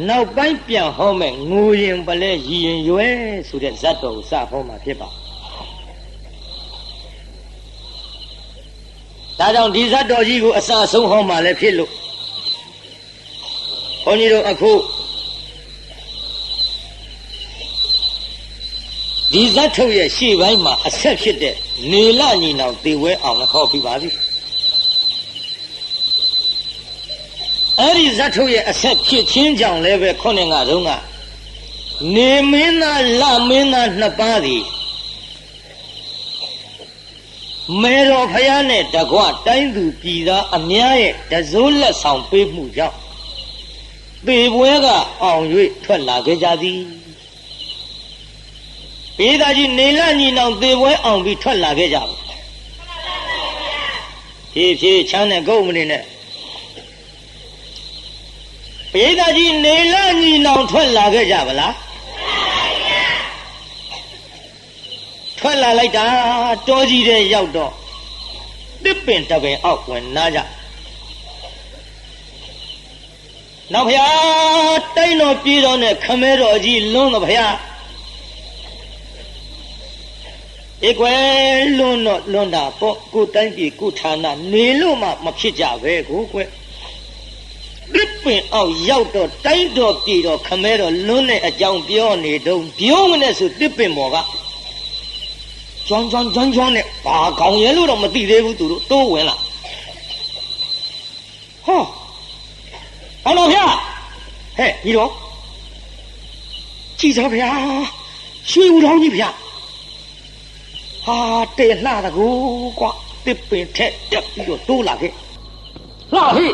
နောက်ပိုင်းပြန်ဟောမဲ့ငိုရင်ပလဲရည်ရင်ရွယ်ဆိုတဲ့ဇတ်တော်ကိုစဟောမှာဖြစ်ပါဒါကြောင့်ဒီဇတ်တော်ကြီးကိုအစအဆုံးဟောမှာလည်းဖြစ်လို့ဘုန်းကြီးတို့အခုဒီဇတ်ထုတ်ရဲ့ရှေ့ပိုင်းမှာအဆက်ဖြစ်တဲ့နေလညီနောင်သေဝဲအောင်လည်းဟောပြီးပါပြီအဲ့ဒီဇတ်ထုတ်ရဲ့အဆက်ဖြစ်ချင်းကြောင့်လည်းပဲခေါင်းငါတုန်းကနေမင်းသားလမင်းသားနှစ်ပါးသည်မေတော်ဖယားနဲ့တကွတိုင်းသူပြည်သားအများရဲ့တစိုးလက်ဆောင်ပေးမှုကြောင့်ပေပွဲကအောင်၍ထွက်လာခဲ့ကြသည်ပေသားကြီးနေလညီနောင်ပေပွဲအောင်ပြီးထွက်လာခဲ့ကြဘူးဖြည်းချမ်းတဲ့ဂုတ်မနေနဲ့ပေသားကြီးနေလညီနောင်ထွက်လာခဲ့ကြဗလားထွက်လာလိုက်တာတောကြီးတဲ့ရောက်တော့တစ်ပင်တပင်အောက်ဝင်နားကြနောက်ဖျားတိုင်းတော်ပြည်တော်နဲ့ခမဲတော်ကြီးလွန်းတော့ဖျားဧကွယ်လွန်းတော့လွန်းတာပေါ့ကိုတိုင်းပြည်ကိုဌာနနေလို့မှမဖြစ်ကြပဲကိုကွယ်တစ်ပင်အောက်ရောက်တော့တိုင်းတော်ပြည်တော်ခမဲတော်လွန်းတဲ့အကြောင်းပြောနေတော့ပြောမနဲ့ဆိုတစ်ပင်ပေါ်ကကျွမ်းနဲ့ဘာကောင်းရဲလို့တော့မသိသေးဘူးသူတို့တိုးဝင်လာဟောအောင်တော်ဗျာဟဲ့ညီတော်ကြည်စားဗျာရွှေဦးတော်ကြီးဗျာဟာတဲလှတကူကွာတစ်ပင်ထက်တက်ပြီးတော့တိုးလာခဲ့လှဟိ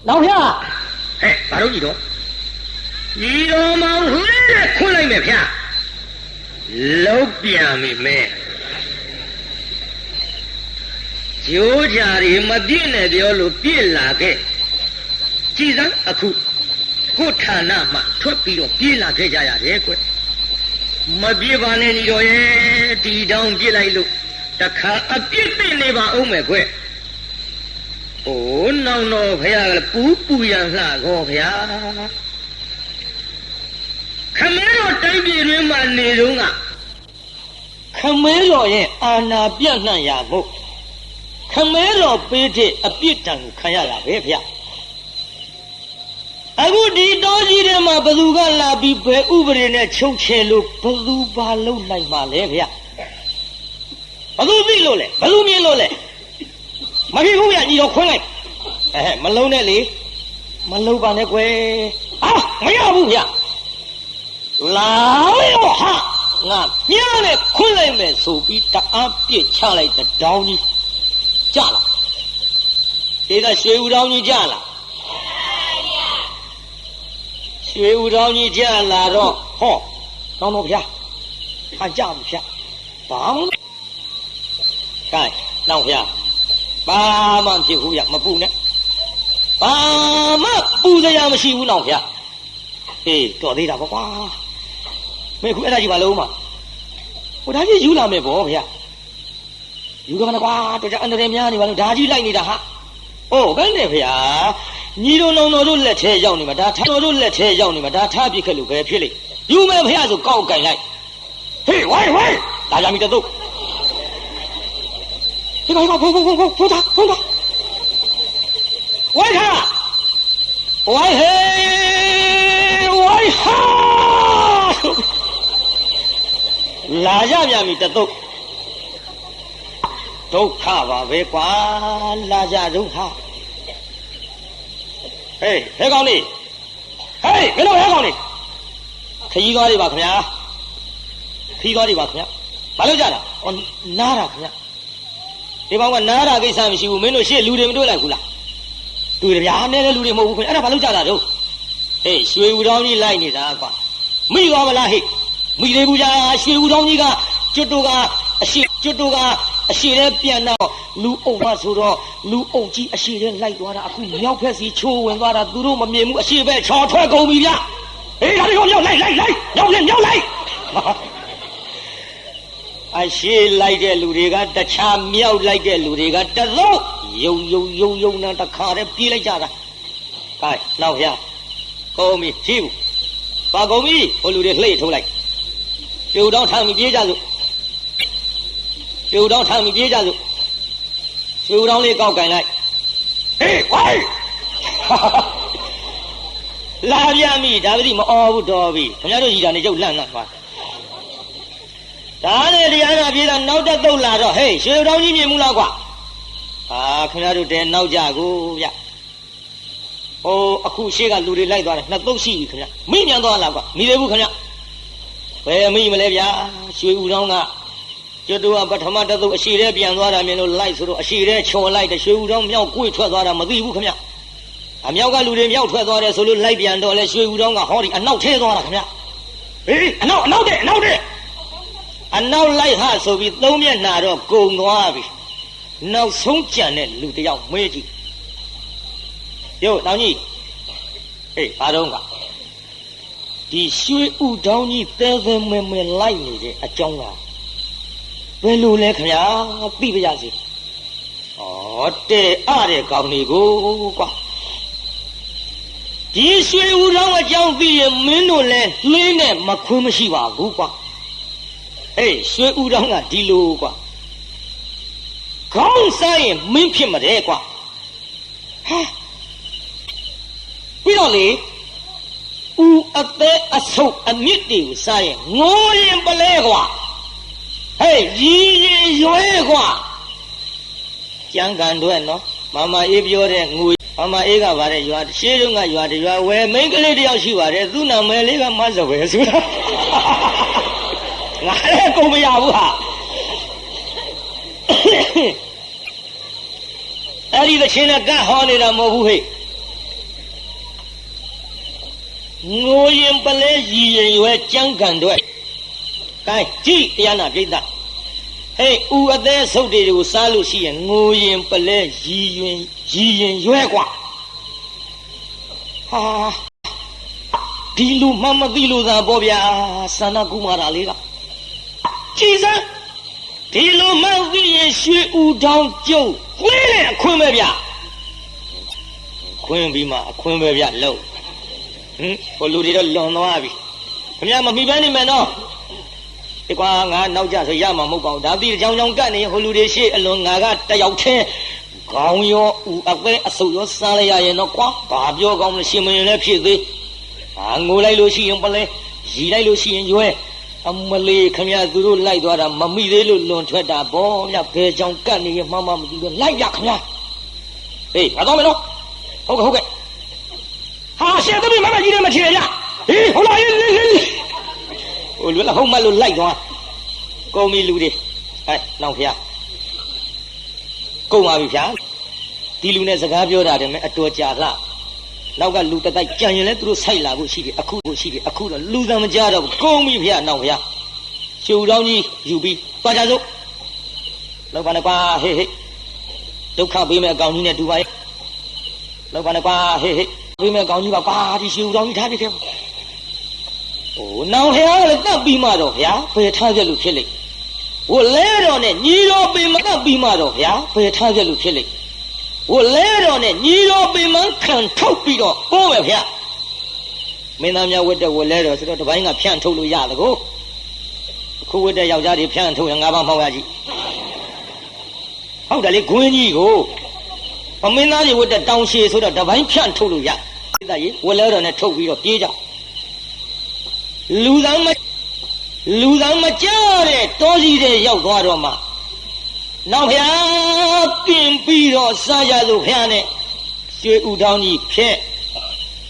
တော်ဗျာဟဲ့ဘာလို့ညီတော်မောင်ဟွန်းနဲ့ခွန်းလိုက်မယ်ဗျာလုံးပြန်ပြီမဲကျိုးကြရီမပြည့်နဲ့ပြောလို့ပြည့်လာခဲ့ကြည်စမ်းအခုကိုဌာနမှထွက်ပြီးတော့ပြေးလာခဲ့ကြရတယ်ကွမပြေးပါနဲ့ညီတော်ရဲ့ဒီတောင်ပြစ်လိုက်လို့တခါအပြစ်သိနေပါအောင်မယ်ကွအိုးနောင်တော်ဖရာကပူရန်လှခေါ်ဖရာခမဲတော်တိုင်းပြည်တွင်မှနေတော့ကခမဲတော်ရဲ့အာဏာပြန့်နှံ့ရဖို့ခမဲတော်ပေးတဲ့အပြစ်ဒဏ်ကိုခံရတာပဲဗျအခုဒီတော်ကြီးထဲမှာဘသူကလာပြီးဘယ်ဥပဒေနဲ့ချုပ်ချယ်လို့ဘသူပါလုံးလိုက်မှလဲဗျဘသူသိလို့လဲဘသူမြင်လို့လဲမဖြစ်ဘူးဗျညီတော်ခွင်းလိုက်မလုံးနဲ့လေမလုံးပါနဲ့ကွယ်မရဘူးဗျလာရောဟာငါမြားနဲ့ခွန်းလိုက်မယ်ဆိုပြီးတအားပြစ်ချလိုက်တဲ့တောင်းကြီးကြလားဒီကရွှေဦးတောင်းကြီးကြလားရွှေဦးတောင်းကြီးကြလာတော့ဟောတောင်းတော့ဗျာဟာကြမဗျာဘာမှကဲနောက်ဗျာဘာမှဖြစ်ဘူးရမပူနဲ့ဘာမှပူစရာမရှိဘူးနောက်ဗျာအေးတော်သေးတာပေါ့ကွာမေခုအဲ့ဒါကြီးပါလုံးမဟိုဒါကြီးယူလာမယ်ဗောဗျာယူကမကွာတော်ကြအန္တရာယ်များနေပါလို့ဒါကြီးလိုက်နေတာဟာအိုးဘယ်နဲ့ဗျာညီတို့နောင်တော်တို့လက်ထဲရောက်နေမှာဒါထားတော်တို့လက်ထဲရောက်နေမှာဒါထားပြစ်ခဲ့လို့ပဲဖြစ်လိမ့်ယူမယ်ဗျာဆိုကောက်ကင်လိုက်ဟေးဝိုင်းဒါကြမီတတို့ဒီကောင်ကဖုန်းတာဝိုင်းထားဝိုင်းဟေးဝိုင်းဟာလာကြပြန်ပြီတသုတ်ဒုက္ခပါပဲကွာလာကြဒုက္ခဟေးဟဲ့ကောင်လေးဟေးဘယ်လိုဟဲ့ကောင်လေးခကြီးကားတွေပါခင်ဗျာခကြီးကားတွေပါခင်ဗျာဘာလို့ကြတာဟောနားတာခင်ဗျာဒီကောင်ကနားတာကိစ္စမရှိဘူးမင်းတို့ရှေ့လူတွေမတွေ့လိုက်ဘူးလားတွေ့တယ်ဗျာနဲ့လူတွေမဟုတ်ဘူးခင်ဗျအဲ့ဒါဘာလို့ကြတာတော့ဟေးရွှေဦးတောင်းကြီးလိုက်နေတာကွာမိသွားမလားဟေ့မိသေးဘူးကြာရွှေဦးတောင်းကြီးကကျွတ်တို့ကအရှိတဲ့ပြန်တော့လူအုပ်မဆိုတော့လူအုပ်ကြီးအရှိတဲ့လိုက်သွားတာအခုမြောက်ဖက်စီချိုးဝင်သွားတာသူတို့မမြင်ဘူးအရှိပဲချော်ထွက်ကုန်ပြီဗျဟေးဒါတွေကိုမြောက်လိုက်မြောက်လိုက်အရှိလိုက်တဲ့လူတွေကတခြားမြောက်လိုက်တဲ့လူတွေကတလုံးယုံနာတခါတည်းပြေးလိုက်ကြတာကဲနောက်ဗျ ကုန်ပြီဖြီးဘူးပါကုန်ပြီဟိုလူတွေလှိတ်ထိုးလိုက်ရွှေဦးတောင်းထမ်းပြီးပြေးကြစို့ရွှေဦးတောင်းထမ်းပြီးပြေးကြစို့ရွှေဦးတောင်းလေးကောက်ကင်လိုက်ဟေးဝိုင်းလာပြန်ပြီဒါပတိမအော်ဘူးတော်ပြီခင်ဗျားတို့ကြီးတာနေကျုပ်လန့်သွားဒါနဲ့တရားနာပြေးတာနောက်တက်တော့လာတော့ဟေးရွှေဦးတောင်းကြီးမြင်မှုလားကွာခင်ဗျားတို့တဲနောက်ကြကိုဗျဟိုအခုရှေ့ကလူတွေလိုက်သွားတယ်နှစ်သုတ်ရှိပြီခင်ဗျမိမြန်သွားလားကွာမိသေးဘူးခင်ဗျဘယ်မိမလဲဗျာရွှေဦးတောင်းကကျွတ်တော့ပထမတစ်သုတ်အရှိတဲပြန်သွားတာမြင်လို့လိုက်ဆိုတော့အရှိတဲချော်လိုက်တယ်ရွှေဦးတောင်းမြောက်ကိုွေထွက်သွားတာမသိဘူးခင်ဗျအမြောက်ကလူတွေမြောက်ထွက်သွားတယ်ဆိုလို့လိုက်ပြန်တော့လဲရွှေဦးတောင်းကဟောဒီအနောက်ထဲသွားတာခင်ဗျဟေးအနောက်တဲ့အနောက်လိုက်ဟာဆိုပြီးသုံးမျက်နှာတော့ကုံသွားပြီနောက်ဆုံးကြံတဲ့လူတယောက်မေးကြည့်ယောတောင်ကြီးအေးဘာတော့ကဒီရွှေဥတောင်ကြီးတဲသမဲမဲလိုက်နေတဲ့အကြောင်းကဘယ်လိုလဲခင်ဗျာသိပါရစေဩတဲ့အားတဲ့ကောင်းနေကိုကွာဒီရွှေဥတောင်အကြောင်းသိရင်မင်းတို့လဲလှင်းနဲ့မခွင်းမရှိပါဘူးကွာအေးရွှေဥတောင်ကဒီလိုကွာခေါင်းစားရင်မင်းဖြစ်မတဲ့ကွာဟာပြီးတော့လေဦးအသေးအဆုပ်အမြင့်တွေကိုစားရင်ငိုရင်ပလဲကွာဟေးကြီးရင်ရွဲကွာကျန်ကန်တွေနော်မမအေးပြောတဲ့ငွေမမအေးကဗါတဲ့ရွာရှေးတုန်းကရွာတရွာဝယ်မိန်းကလေးတယောက်ရှိပါတယ်သူ့နာမည်လေးကမဆဝဲဆိုတာငါလည်းကုန်မရဘူးဟာအဲ့ဒီသချင်းနဲ့ကဟောနေတာမဟုတ်ဘူးဟဲ့ငိုရင်ပလဲရည်ရင်ရွယ်ကြမ်းကန်တွေကိုင်းကြည့်တရားနာပြိဿဟေးဦးအသေးဆုပ်တွေကိုစားလို့ရှိရင်ငိုရင်ပလဲရည်ရင်ရွယ်กว่าဟာဒီလူမှမသိလို့သာပေါ့ဗျာသန္တာကုမာရလေးကကြည်စမ်းဒီလိုမှသိရင်ရွှေဦးတောင်ကျုပ်ခွင်းနဲ့အခွင်းပဲဗျခွင်းပြီးမှအခွင်းပဲဗျလို့ဟိုလူတွေတော့လွန်သွားပြီခင်ဗျာမမိပန်းနေမယ်နော်ဒီကွာငါနောက်ကြဆိုရမှာမဟုတ်ပါဘူးဒါပြီးကြောင်ကတ်နေဟိုလူတွေရှေ့အလွန်ငါကတယောက်ချင်းခေါင်းရောဦးအပဲအဆုပ်ရောစားလိုက်ရရင်တော့ကွာဘာပြောကောင်းမလဲရှင်မရင်လည်းဖြစ်သေးငိုလိုက်လို့ရှိရင်ပလဲရီလိုက်လို့ရှိရင်ရွဲအမလေးခင်ဗျာသူတို့လိုက်သွားတာမမိသေးလို့လွန်ထွက်တာဗောဗျဘယ်ကြောင်ကတ်နေမှမသိဘူးလိုက်ရခင်ဗျာဟေးငါတော့မယ်နော်ဟုတ်ကဲ့ဟာရှေ့သမီးမမကြီးလည်းမချေရဟေးဟိုလာရေးဟိုလူလာဟုတ်မလို့လိုက်သွားကုန်ပြီလူတွေဟဲ့နောက်ဖျားကုန်ပါပြီဖျားဒီလူနဲ့စကားပြောတာတည်းမဲ့အတော်ကြာလှနောက်ကလူတိုက်ကြံရင်လဲသူတို့ဆိုက်လာဖို့ရှိတယ်အခုတော့လူသံမကြတော့ကုန်ပြီဖျားနောက်ဖျားရှူတောင်းကြီးယူပြီးသွားကြစို့လောက်ပါနဲ့ကွာဟေးဒုက္ခပေးမဲ့အကောင်ကြီးနဲ့တူပါရဲ့လောက်ပါနဲ့ကွာဟေးပေးမဲ့အကောင်ကြီးပါကွာဒီရှူတောင်းကြီးထားပြခဲ့ဟိုနောင်ဖျားလည်းတတ်ပြီးမှတော့ဗျာဘယ်ထားပြလို့ဖြစ်လိမ့်ဟိုလဲတော်နဲ့ညီတော်ပင်မတတ်ပြီးမှတော့ဗျာဘယ်ထားပြလို့ဖြစ်လိမ့်ဟိုလဲတော်နဲ့ညီတော်ပင်မခံထုတ်ပြီးတော့ပို့ပဲဗျာမင်းသားများဝတ်တဲ့ဝလဲတော်ဆိုတော့တပိုင်းကဖြန့်ထုတ်လို့ရတကောအခုဝတ်တဲ့ယောက်ျားတွေဖြန့်ထုတ်ရင်ငါးပါးမောက်ရကြည့်ဟုတ်တယ်လေဂွင်းကြီးကိုမင်းသားတွေဝတ်တဲ့တောင်ရှည်ဆိုတော့တပိုင်းဖြန့်ထုတ်လို့ရသိသားကြီးဝလဲတော်နဲ့ထုတ်ပြီးတော့ပြေးကြလူသားမကြားတဲ့တောကြီးတဲ့ရောက်သွားတော့မှနောက်ဖျားပြင်ပြီးတော့စားကြလို့ဖျားနဲ့ရွှေဥထောင်းကြီးဖြက်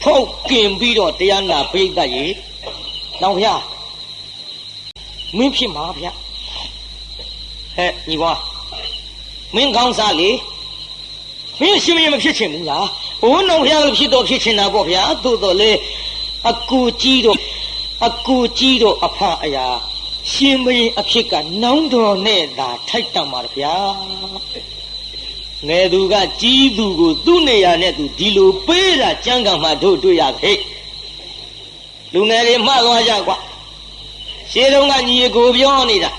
ဖုတ်กินပြီးတော့တရားနာပိဋကရေနောက်ဖျားမင်းဖြစ်မှာဗျဟဲ့ညီဘွားမင်းကောင်းစားလေမင်းရှင်မဖြစ်ချင်ဘူးလားဘိုးနောက်ဖျားလို့ဖြစ်တော့ဖြစ်ချင်တာပေါ့ဗျာသို့တော်လေအကူကြီးတော့အဖအရာရှင်မင်းအဖြစ်ကနောင်တော်နဲ့သာထိုက်တန်ပါဗျာငယ်သူကကြီးသူကိုသူ့နေရာနဲ့သူဒီလိုပေးတာကြမ်းကမှတို့တွေ့ရခဲ့လူငယ်တွေမှတ်သွားကြကွာရှေးတုန်းကညီအကိုပြောနေတာ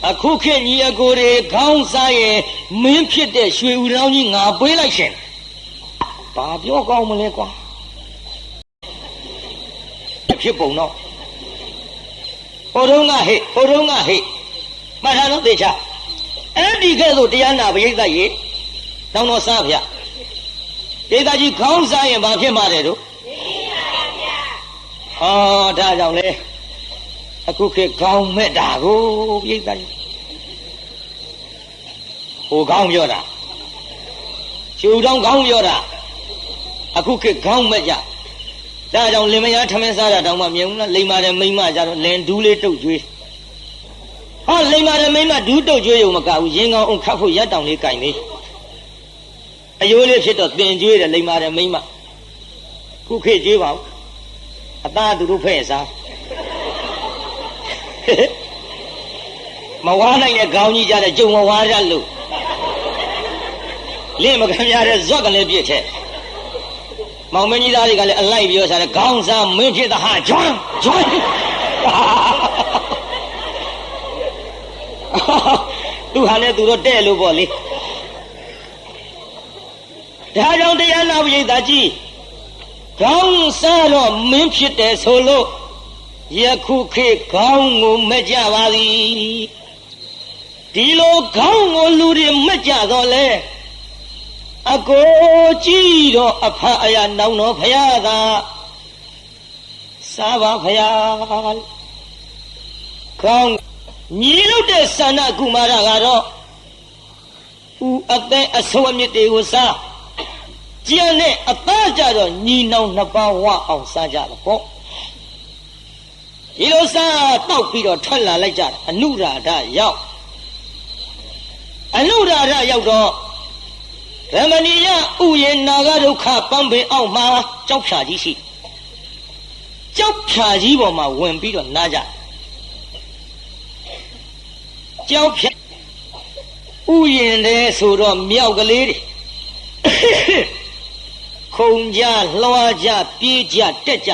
အခုခေတ်ညီအကိုတွေခေါင်းစားရင်မင်းဖြစ်တဲ့ရွှေဦးတောင်းကြီးငါပေးလိုက်ရှင်ဘာပြောကောင်းမလဲကွာ ဖြစ်ပုံတော့ဟိုတုန်းကဟဲ့မှတ်ထားတော့သေချာအဲ့ဒီကဲ့သို့တရားနာပရိသတ်ရေတောင်းတော်စားဗျဒေသကြီးခေါင်းစားရင်ဘာဖြစ်မှာတဲ့တို့ဒါကြောင့်လေအခုခေတ်ခေါင်းမဲ့တာကိုပရိသတ်ဟိုခေါင်းပြောတာကျူတောင်းခေါင်းပြောတာအခုခေတ်ခေါင်းမဲ့ကြဒါကြောင့်လင်မယားထမင်းစားတာတောင်မှမြင်ဘူးလားလိမ္မာတဲ့မိန်းမကြတော့လင်ဒူးလေးတုတ်ကျွေးလိမ္မာတဲ့မိန်းမဒူးတုတ်ကျွေးရုံမကဘူးရင်ကောင်းအောင်ခတ်ဖို့ရက်တောင်လေးကင်လေးအယိုးလေးဖြစ်တော့တင်ကျွေးတယ်လိမ္မာတဲ့မိန်းမခုခေတ်ကျွေးပါဦးအသားသူတို့ဖဲ့စားမဝါနိုင်တဲ့ခေါင်းကြီးကြတဲ့ကျုံမဝါရလို့လင့်မခံရတဲ့ဇွက်ကလေးပြည့်ထဲမောင်မင်းကြီးသားတွေကလည်းအလိုက်ပြောစားတယ်ခေါင်းစားမင်းဖြစ်တာဟာဂျွန်းသူဟာနဲ့သူတော့တဲ့လို့ပေါ့လေဒါကြောင့်တရားနာပရိသတ်ကြီးခေါင်းစားတော့မင်းဖြစ်တယ်ဆိုလို့ယခုခေတ်ခေါင်းကိုမကြပါသည်ဒီလိုခေါင်းကိုလူတွေမကြတော့လဲအကိုကြည့်တော့အဖအယာနောင်တော်ဖရာသာစားပါဖရာခေါင်းညီလို့တဲ့ဆန္ဒကုမာရကတော့ဦးအသက်အဆွေမြစ်တွေကိုစားကျန်တဲ့အသားကြတော့ညီနောင်နှစ်ပါးဝအောင်စားကြတော့ပေါ့ဒီလိုစားတောက်ပြီးတော့ထွက်လာလိုက်ကြတာအနုရာဓရောက်တော့ဗမဏိယဥယေနာဂဒုက္ခပန်းပင်အောက်မှာကြောက်ဖြာကြီးရှိကြောက်ဖြာကြီးပေါ်မှာဝင်ပြီးတော့နားကြကြောက်ဖြာဥယင်တဲ့ဆိုတော့မြောက်ကလေးတွေခုံကြလွှားကြပြေးကြတက်ကြ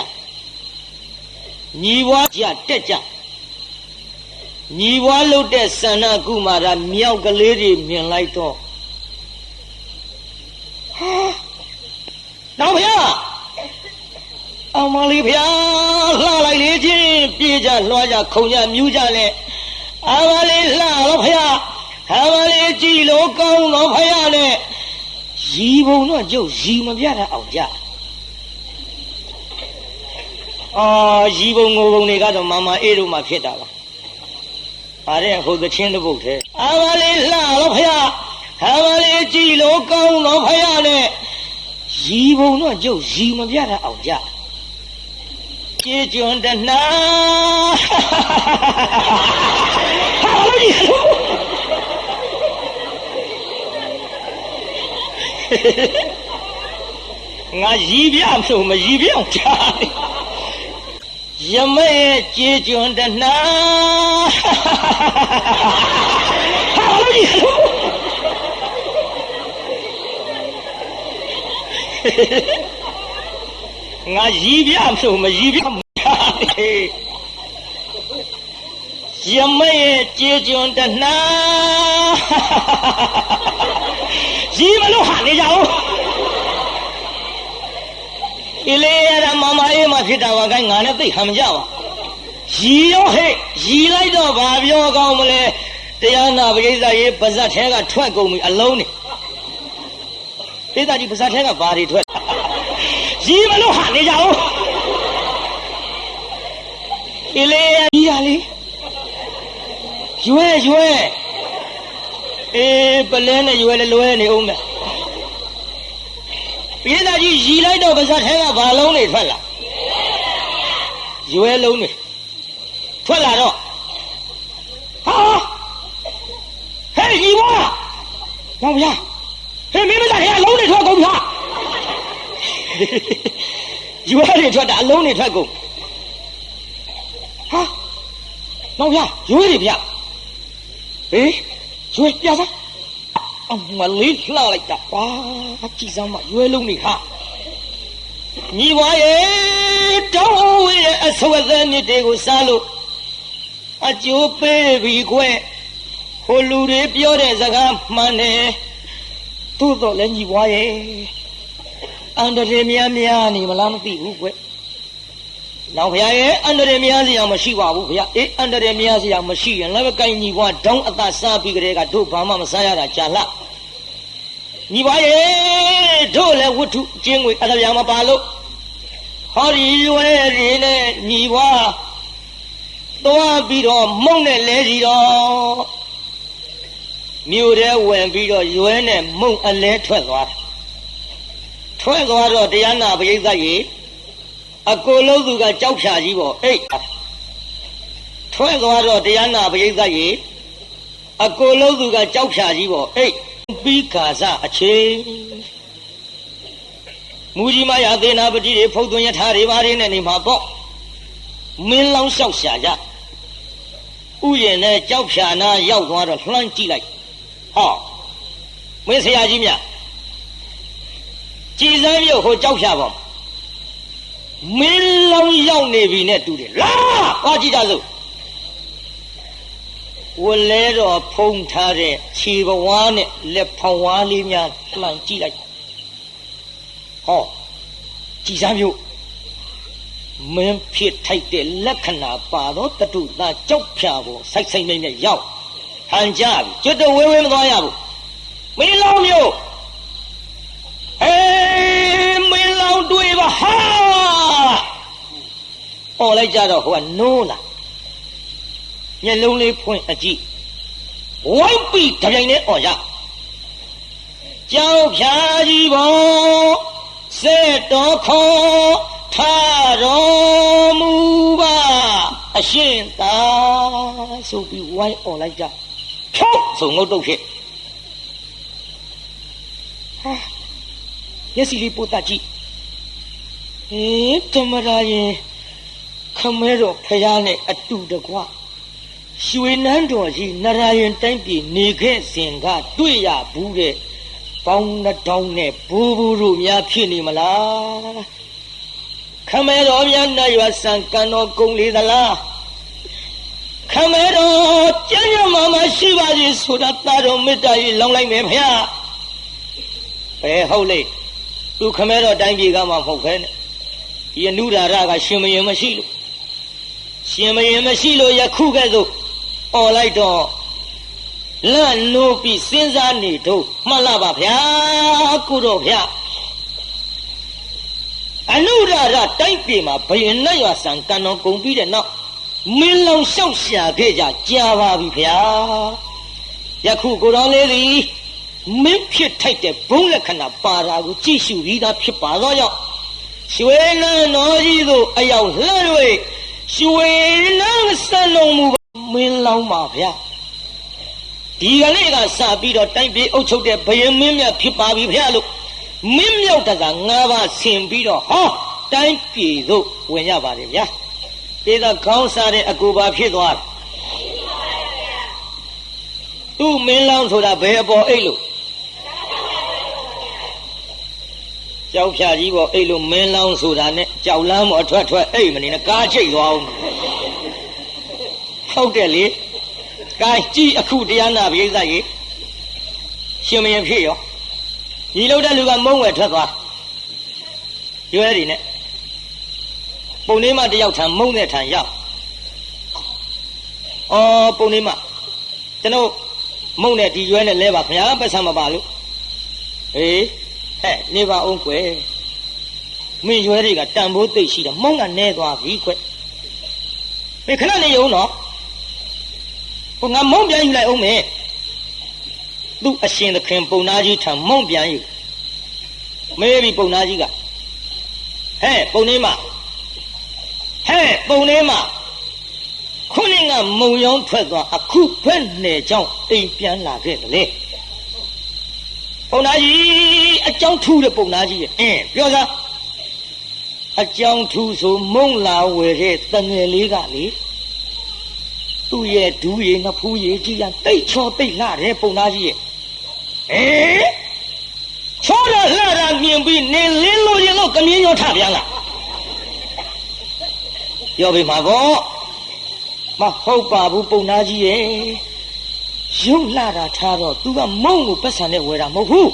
ညီဝါကြတက်ကြညီဝါလို့တဲ့ဆန္ဒကုမာရမြောက်ကလေးတွေမြင်လိုက်တော့နောက်ဗျာအမလေးဗျာလှလိုက်လေချင်းပြေးကြလွှားကြခုံကြမြူးကြလေအမလေးလှတော့ဗျာအမလေးကြည်လို့ကောင်းတော့ဗျာနဲ့ရီပုံတော့ကျုပ်ရီမပြတာအောင်ကြရီပုံငိုပုံတွေကတော့မမအေးတို့မှဖြစ်တာပါအားတဲ့ဟိုသချင်းတစ်ပုတ်သေးအမလေးလှတော့ဗျာအမလေးကြည်လို့ကောင်းတော့ဗျာနဲ့ရီပုံတော့ကျုပ်ရီမပြတာအောင်ကြကျေကျွန်းတနာဟာလို့ငါရီပြမလို့မရီပြောင်းချရမဲကျေကျွန်းတနာဟာလို့ငါရီပြမလို့မရီပြောင်းရမဲကျေကျွန်းတနာရီမလို့ဟာနေကြအောင်ဒီလေရတာမမအေးမှဖြစ်တာပါခိုင်းငါနဲ့သိခံမကြပါရီရောဟဲ့ရီလိုက်တော့ဘာပြောကောင်းမလဲတရားနာပရိသတ်ရေးပါဇက်ထဲကထွက်ကုန်ပြီအလုံးနေပရိသတ်ကြီးပါဇက်ထဲကဘာတွေထွက်ရီမလို့ဟာနေကြအောင်ဒီလေရီရလေရွဲပလဲနဲ့ရွဲလဲလွဲနေအောင်မယ်ပိဿာကြီးရီလိုက်တော့ပါဇက်ထဲကဘာလုံးတွေထွက်လာရွဲလုံးတွေထွက်လာတော့ဟာဟဲ့ရီဝါမောင်ဗျာဟဲ့မင်းမသားဟဲ့အလုံးတွေထွက်ကုန်ဗျာရွဲတွေထွက်တာအလုံးတွေထွက်ကုန်ဟာမောင်ဗျာရွဲတွေဗျာဟေးရွဲပြစားအမလေးလှလိုက်တာပါကြည့်စမ်းမရွဲလုံးနေဟာညီဝါရဲ့တောင်းဝဲရဲ့အဆွေသက်မြစ်တွေကိုစားလို့အကျိုးပေးပြီးခွဲဟိုလူတွေပြောတဲ့စကားမှန်တယ်သို့တော့လည်းညီဝါရဲ့အန္တရာယ်များနေမလားမသိဘူးကွ နောက်ဘုရားရဲ့အန္တရာယ်များစရာမရှိပါဘူးဘုရားအေးအန္တရာယ်များစရာမရှိရင်လည်းကိုင်းညီဘွားတောင်းအသာစားပြီးကြတဲ့ကတို့ဘာမှမစားရတာကြာလှညီဘွားရဲ့တို့လည်းဝတ္ထုကျင်းငွေအတပြာမပါလို့ဟောဒီရွယ်ရင်းနဲ့ညီဘွားသွားပြီးတော့မုံနဲ့လဲစီတော့မြို့ထဲဝင်ပြီးတော့ရွယ်နဲ့မုံအလဲထွက်သွားတော့တရားနာပရိသတ်ကြီးအကိုလုံးသူကကြောက်ဖြာကြီးပေါ့အိတ်ထွက်သွားတော့တရားနာပရိသတ်ကြီးအကိုလုံးသူကကြောက်ဖြာကြီးပေါ့အိတ်ပြီးခါစအချိန်မူကြီးမရသေနာပတိတွေဖုတ်သွင်းရထားတွေဘာတွေနဲ့နေမှာပေါ့မင်းလောင်းလျှောက်ရှာကြဥယျာဉ်နဲ့ကြောက်ဖြာနာရောက်သွားတော့လှမ်းကြည့်လိုက်ဟောမင်းဆရာကြီးမြတ်ကြည်စမ်းမြို့ဟိုကြောက်ဖြာပေါ့မင်းလောင်းရောက်နေပြီနဲ့တူတယ်လာသွားကြည့်ကြစို့ဝလဲတော်ဖုံးထားတဲ့ခြေဘဝါနဲ့လက်ဖောင်ဝါးလေးများလှမ်းကြည့်လိုက်ဟောကြည်စမ်းမြို့မင်းဖြစ်ထိုက်တဲ့လက္ခဏာပါတော့တတုသားကြောက်ဖြာကိုစိုက်စိမ့်နဲ့ရောက်ဟန်ကြပြီကျွတ်တော့ဝဲမသွားရဘူးမင်းလောင်းမြို့မင်းလောင်းတွေ့ပါဟာဟောလိုက်ကြတော့ဟိုကနိုးလာမျက်လုံးလေးဖွင့်အကြည့်ဝိုင်းပြီးတပြိုင်နဲ့អော်ရကြောက်ဖြာကြီးပေါ်စေတော်ခေါ်ထားတော်မူပါအရှင်သာဆိုပြီးဝိုင်းអော်လိုက်ကြဖြုတ်ဆိုငုတ်တုတ်ဖြစ်ဟာမျက်စိလေးပို့တတ်ကြည့်ဓမ္မရာရင်ခမဲတော်ဖယားနဲ့အတူတကွရွှေနန်းတော်ကြီးနရာယင်တိုင်းပြည်နေခဲ့စဉ်ကတွေ့ရဘူးတဲ့ပေါင်းနှထောင်နဲ့ဘူဘူတို့များဖြစ်နေမလားခမဲတော်များနဲ့ရွာဆံကန်တော်ကုံလေသလားခမဲတော်ကျမ်းစာမှာမရှိပါစေဆိုတာတာတော်မေတ္တာကြီးလောင်းလိုက်မယ်ဖယားဘယ်ဟုတ်လေသူခမဲတော်တိုင်းပြည်ကမှမဟုတ်ခဲနဲ့ယနုရာရကရှင်မရင်မရှိလို့ယခုကဲ့သို့អော်လိုက်တော့လန့်နိုးပြီးစဉ်းစားနေတော့မှတ်လာပါဗျာကုတော်ဗျာအနုရာရတိုင်းပြည်မှာဘယင်နဲ့ရွာဆံကန်တော်ကုန်ပြီးတဲ့နောက်မင်းလောင်လျှောက်ရှာခဲ့ကြကြာပါပြီဗျာယခုကိုတော်လေးသည်မင်းဖြစ်ထိုက်တဲ့ဘုံလက္ခဏာပါတာကိုကြည့်ရှုပြီးသားဖြစ်ပါသောကြောင့်ရွှေနန်းတော်ကြီးသို့အရောက်လှမ်း၍ရွှေနန်းစံတော်မူမင်းလောင်းပါဗျာဒီကလေးကစပြီးတော့တိုင်းပြည်အုပ်ချုပ်တဲ့ဘယင်မင်းမြတ်ဖြစ်ပါပြီဗျာလို့မင်းမြောက်တက၅ပါးဆင်ပြီးတော့ဟောတိုင်းပြည်သို့ဝင်ရပါတယ်ဗျာဒီတော့ခေါင်းစားတဲ့အကူပါဖြစ်သွားတယ်သူ့မင်းလောင်းဆိုတာဘယ်အပေါ်အိတ်လို့ကြောက်ဖြာကြီးပေါ်အိတ်လို့မင်းလောင်းဆိုတာနဲ့ကြောက်လမ်းပေါ်ထွက်အိတ်မနေနဲ့ကားချိတ်သွားအောင်ဟုတ်တယ်လေကားကြည့်အခုတရားနာပရိသတ်ကြီးရှင်မရင်ဖြစ်ရောညီလို့တဲ့လူကမုံဝဲထွက်သွားရွယ်ရီနဲ့ပုံလေးမတယောက်ထံမုံတဲ့ထံရောက်ပုံလေးမကျွန်တော်မုံတဲ့ဒီရွယ်နဲ့လဲပါခင်ဗျာပတ်စံမပါလို့နေပါအောင်ကွယ်မင်းရွယ်တွေကတန်ဖိုးသိရှိတယ်မုံကနဲသွားပြီကွယ်မင်းခဏနေရုံနော်ဟိုငါမုံပြန်ယူလိုက်အောင်မယ်သူ့အရှင်သခင်ပုံနာကြီးထံမုံပြန်ယူမေးပြီပုံနာကြီးကပုံနေမပုံနေမခုနကမုံရောင်းထွက်သွားအခုဘက်နယ်ကြောင့်အိမ်ပြန်လာခဲ့တယ်လေပုံနာကြီးအကြောင်းထူးတဲ့ပုံနာကြီးပြောစားအကြောင်းထူးဆိုမုံလာဝယ်တဲ့တငယ်လေးကလေသူ့ရဲ့ဒူးရည်ငဖူးရည်ကြီးရတိတ်ချောတိတ်လှတဲ့ပုံနာကြီးရဲ့ချောတာလှတာမြင်ပြီးနေလင်းလို့ရင်တော့ကမြင်းရောထပြန်လာပြောပြီမှာပေါ့မဟုတ်ပါဘူးပုံနာကြီးရဲ့ရုပ်လှတာထားတော့သူကမုံကိုပတ်စံနဲ့ဝယ်တာမဟုတ်ဘူး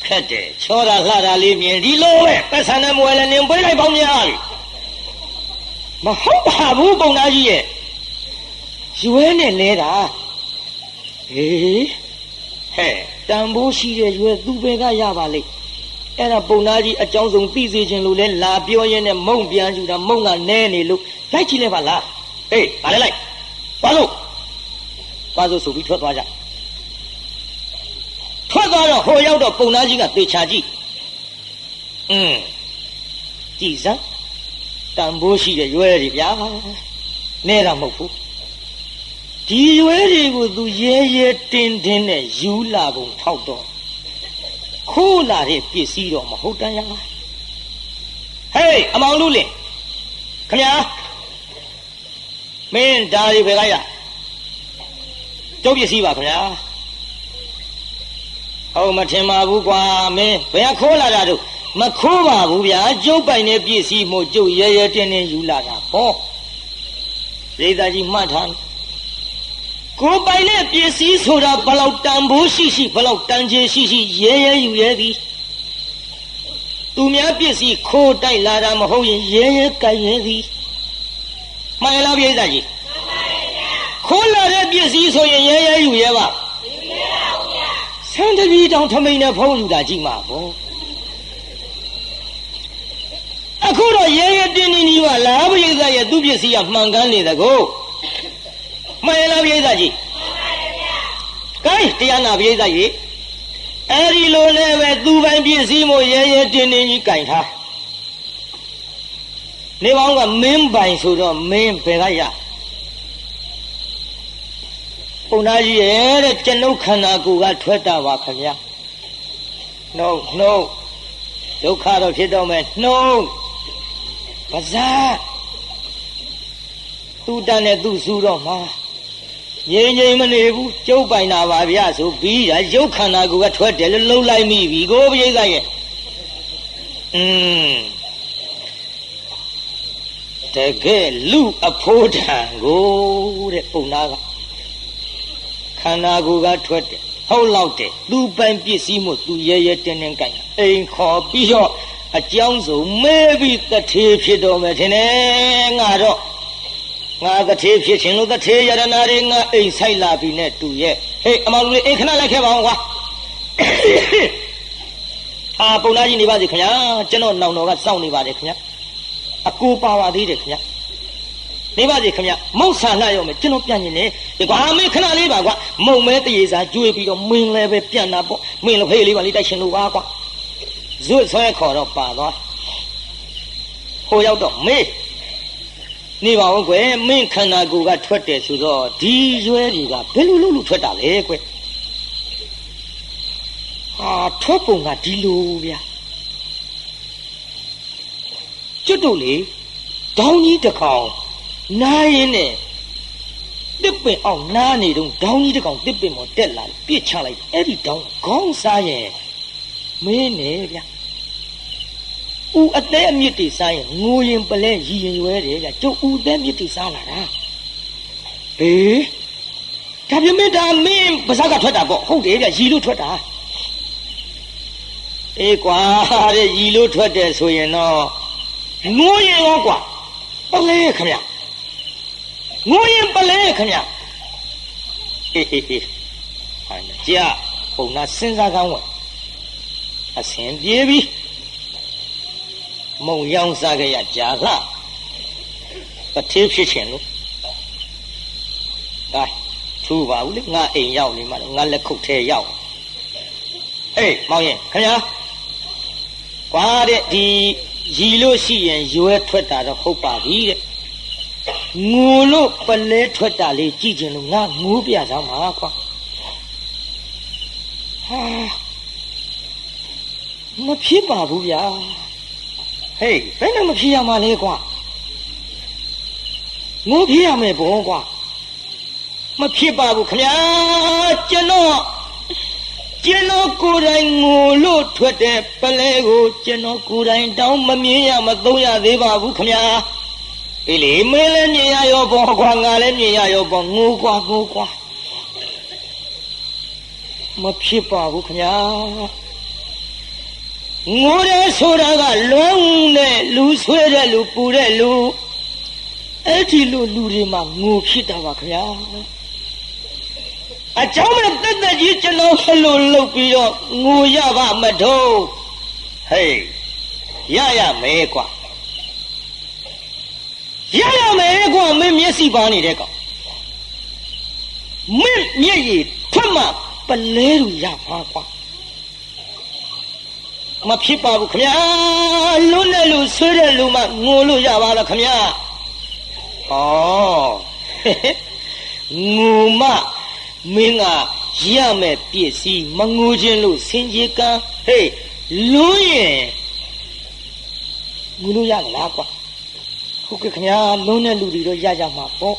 ခ ခက်တယ်ချောတာလှတာလေးမြင်ဒီလိုပဲပတ်စံနဲ့မွယ်လည်းနင်ပေးလိုက်ပေါင်းများပြီမဟုတ်ပါဘူးပုံသားကြီးရဲ့ရွယ်နဲ့လဲတာဟေးဟဲ့တန်ဖိုးရှိတဲ့ရွယ်သူပဲကရပါလိမ့်အဲ့ဒါပုံသားကြီးအကြောင်းဆုံးသိစေခြင်းလို့လဲလာပြောရင်းနဲ့မုံပြန်ယူတာမုံကနဲနေလို့လိုက်ကြည့်လဲပါလားဟေးဗာလဲလိုက်သွားစို့ဆိုပြီးထွက်သွားကြထွက်သွားတော့ဟိုရောက်တော့ပုံသားကြီးကသေချာကြည့်ကြည်စမ်းတန်ဖိုးရှိတဲ့ရွယ်တွေဗျာနဲတာမဟုတ်ဘူးဒီရွယ်တွေကိုသူရဲရဲတင်းတင်းနဲ့ယူလာကုန်ထောက်တော့ခိုးလာတဲ့ပစ္စည်းတော့မဟုတ်တန်ရဟေးအမောင်လူလင်ခင်ဗျာမင်းဒါတွေပဲကရကျုပ်ပစ္စည်းပါခင်ဗျာဟုတ်မထင်ပါဘူးကွာမင်းဘယ်ခိုးလာတာတို့မခိုးပါဘူးဗျာကျုပ်ပိုင်တဲ့ပစ္စည်းမို့ကျုပ်ရဲရဲတင်းတင်းယူလာတာဟောဒေသကြီးမှတ်ထားကိုပိုင်တဲ့ပစ္စည်းဆိုတာဘလောက်တန်ဖိုးရှိဘလောက်တန်ကျေရှိရဲရဲယူရဲသည်သူများပစ္စည်းခိုးတိုက်လာတာမဟုတ်ရင်ရဲရဲကြိုက်ရဲသည်မှန်လားပြည်သားကြီးခိုးလာတဲ့ပစ္စည်းဆိုရင်ရဲရဲယူရဲပါဆန်းတပီတောင်ထမိန်နဲ့ဖုံးယူတာကြည့်မှာပေါ့အခုတော့ရဲရဲတင်းတင်းကြီးပါလားပြည်သားရဲ့သူ့ပစ္စည်းကမှန်ကန်နေတယ်ကိုမှန်လားပြည်သားကြီးကဲတရားနာပြည်သားကြီးအဲ့ဒီလိုလည်းပဲသူပိုင်ပစ္စည်းမို့ရဲရဲတင်းတင်းကြီးကင်ထားနေပေါင်းကမင်းပိုင်ဆိုတော့မင်းဘယ်ကရပုံသားကြီးရဲ့တဲ့ကျွန်ုပ်ခန္ဓာကိုယ်ကထွက်တာပါခင်ဗျာနှုတ်ဒုက္ခတော့ဖြစ်တော့မယ်နှုတ်ပါဇာသူတန်နဲ့သူစူတော့မှာငြိမ်မနေဘူးကျုပ်ပိုင်တာပါဗျာဆိုပြီးတာရုပ်ခန္ဓာကိုယ်ကထွက်တယ်လို့လှုပ်လိုက်မိပြီကိုပြိဿရဲ့တကယ်လူအဖိုးတန်ကိုတဲ့ပုံသားကခန္ဓာကိုယ်ကထွက်တယ်ဟုတ်လောက်တယ်သူပိုင်ပစ္စည်းမို့သူရဲရဲတင်းတင်းကြိုက်အိမ်ခေါ်ပြီးတော့အကြောင်းစုံမဲပြီးတထေးဖြစ်တော်မယ်ထင်တယ်ငါတော့ငါတထေးဖြစ်ခြင်းလို့တထေးယရနာတွေငါအိမ်ဆိုင်လာပြီနဲ့တူရဲ့ဟေးအမောင်လူလေးအိမ်ခဏလိုက်ခဲ့ပါအောင်ကွာပုံသားကြီးနေပါစေခင်ဗျာကျွန်တော်နောင်တော်ကစောင့်နေပါတယ်ခင်ဗျာအကူပါပါသေးတယ်ခင်ဗျာနေပါစေခင်ဗျာမုံဆာလှရောက်မယ်ကျွန်တော်ပြန်နေတယ်ဒီကွာမင်းခဏလေးပါကွာမုံမဲတရေစာကျွေးပြီးတော့မင်းလည်းပဲပြန်တာပေါ့မင်းလည်းဖေးလေးပါလေးတိုက်ရှင်လို့ပါကွာဇွတ်ဆွဲခေါ်တော့ပါသွားဟိုရောက်တော့မေးနေပါဦးကွယ်မင်းခန္ဓာကိုယ်ကထွက်တယ်ဆိုတော့ဒီရွယ်တွေကဘယ်လိုလုပ်ထွက်တာလဲကွယ်ဟာထွက်ပုံကဒီလိုဗျာကျွတ်တို့လေဒေါင်းကြီးတစ်ကောင်နားရင်းနဲ့တစ်ပင်အောင်နားနေတော့ဒေါင်းကြီးတစ်ကောင်တစ်ပင်ပေါ်တက်လာပြစ်ချလိုက်အဲ့ဒီဒေါင်းခေါင်းစားရင်မင်းနေဗျာဦးအသေးအမြစ်တွေစားရင်ငိုရင်ပလဲရည်ရင်ရွဲတယ်ဗျာကျုပ်ဦးအသေးမြစ်တွေစားလာတာဟေးဒါပြမင်းဒါမင်းပါးစပ်ကထွက်တာပေါ့ဟုတ်တယ်ဗျာရည်လို့ထွက်တာအေးကွာတဲ့ရည်လို့ထွက်တယ်ဆိုရင်တော့ငိုရင်ရောကွာပလဲခင်ဗျာငိုရင်ပလဲခင်ဗျာအေးဟာကြာပုံနာစဉ်းစားကောင်းဝင်အဆင်ပြေပြီမုံရောင်စားကြရကြာလှတထေးဖြစ်ခြင်းလို့ဒါထူပါဘူးလေငါအိမ်ရောက်နေမှငါလက်ခုပ်ထဲရောက်အေးမောင်ရင်ခင်ဗျာကွာတဲ့ဒီရီလို့ရှိရင်ရွယ်ထွက်တာတော့ဟုတ်ပါပြီတဲ့ငိုလို့ပလဲထွက်တာလေးကြည့်ချင်လို့ငါငိုးပြစမ်းပါကွာဟာမဖြစ်ပါဘူးဗျာဟေးဘယ်နဲ့မဖြစ်ရမှာလဲကွာငိုးဖြစ်ရမယ်ဘောကွာမဖြစ်ပါဘူးခင်ဗျာကျွန်တော်ကိုယ်တိုင်ငိုလို့ထွက်တဲ့ပလဲကိုကျွန်တော်ကိုယ်တိုင်တောင်းမမြင်ရမသုံးရသေးပါဘူးခင်ဗျာအေးလေမင်းလည်းမြင်ရရောဘောကွာငါလည်းမြင်ရရောဘောငိုကွာမဖြစ်ပါဘူးခင်ဗျာ ငိုတယ်ဆိုတာကလုံးနဲ့လူဆွဲတဲ့လူပူတဲ့လူအဲ့ဒီလူတွေမှာငိုဖြစ်တာပါခင်ဗျာအကြောင်းမဲ့တက်တက်ကြီးကျွန်တော်ဟလို့လှုပ်ပြီးတော့ငိုရပါမတော့ဟေးရမယ်ကွာရမယ်ကွာမင်းမျက်စိပါနေတဲ့ကောင်မင်းမျက်ရည်ထွက်မှပလဲလူရပါကွာမဖြစ်ပါဘူးခင်ဗျာလွန်းတဲ့လူဆွေးတဲ့လူမှငိုလို့ရပါလားခင်ဗျာဩငိုမှမင်းကရမယ်ပစ္စည်းမငိုခြင်းလို့စင်ကြီးကန်းဟေးလွန်းရင်ငိုလို့ရလားကွာဟုတ်ကဲ့ခင်ဗျာလွန်းတဲ့လူတွေတော့ရကြမှာပေါ့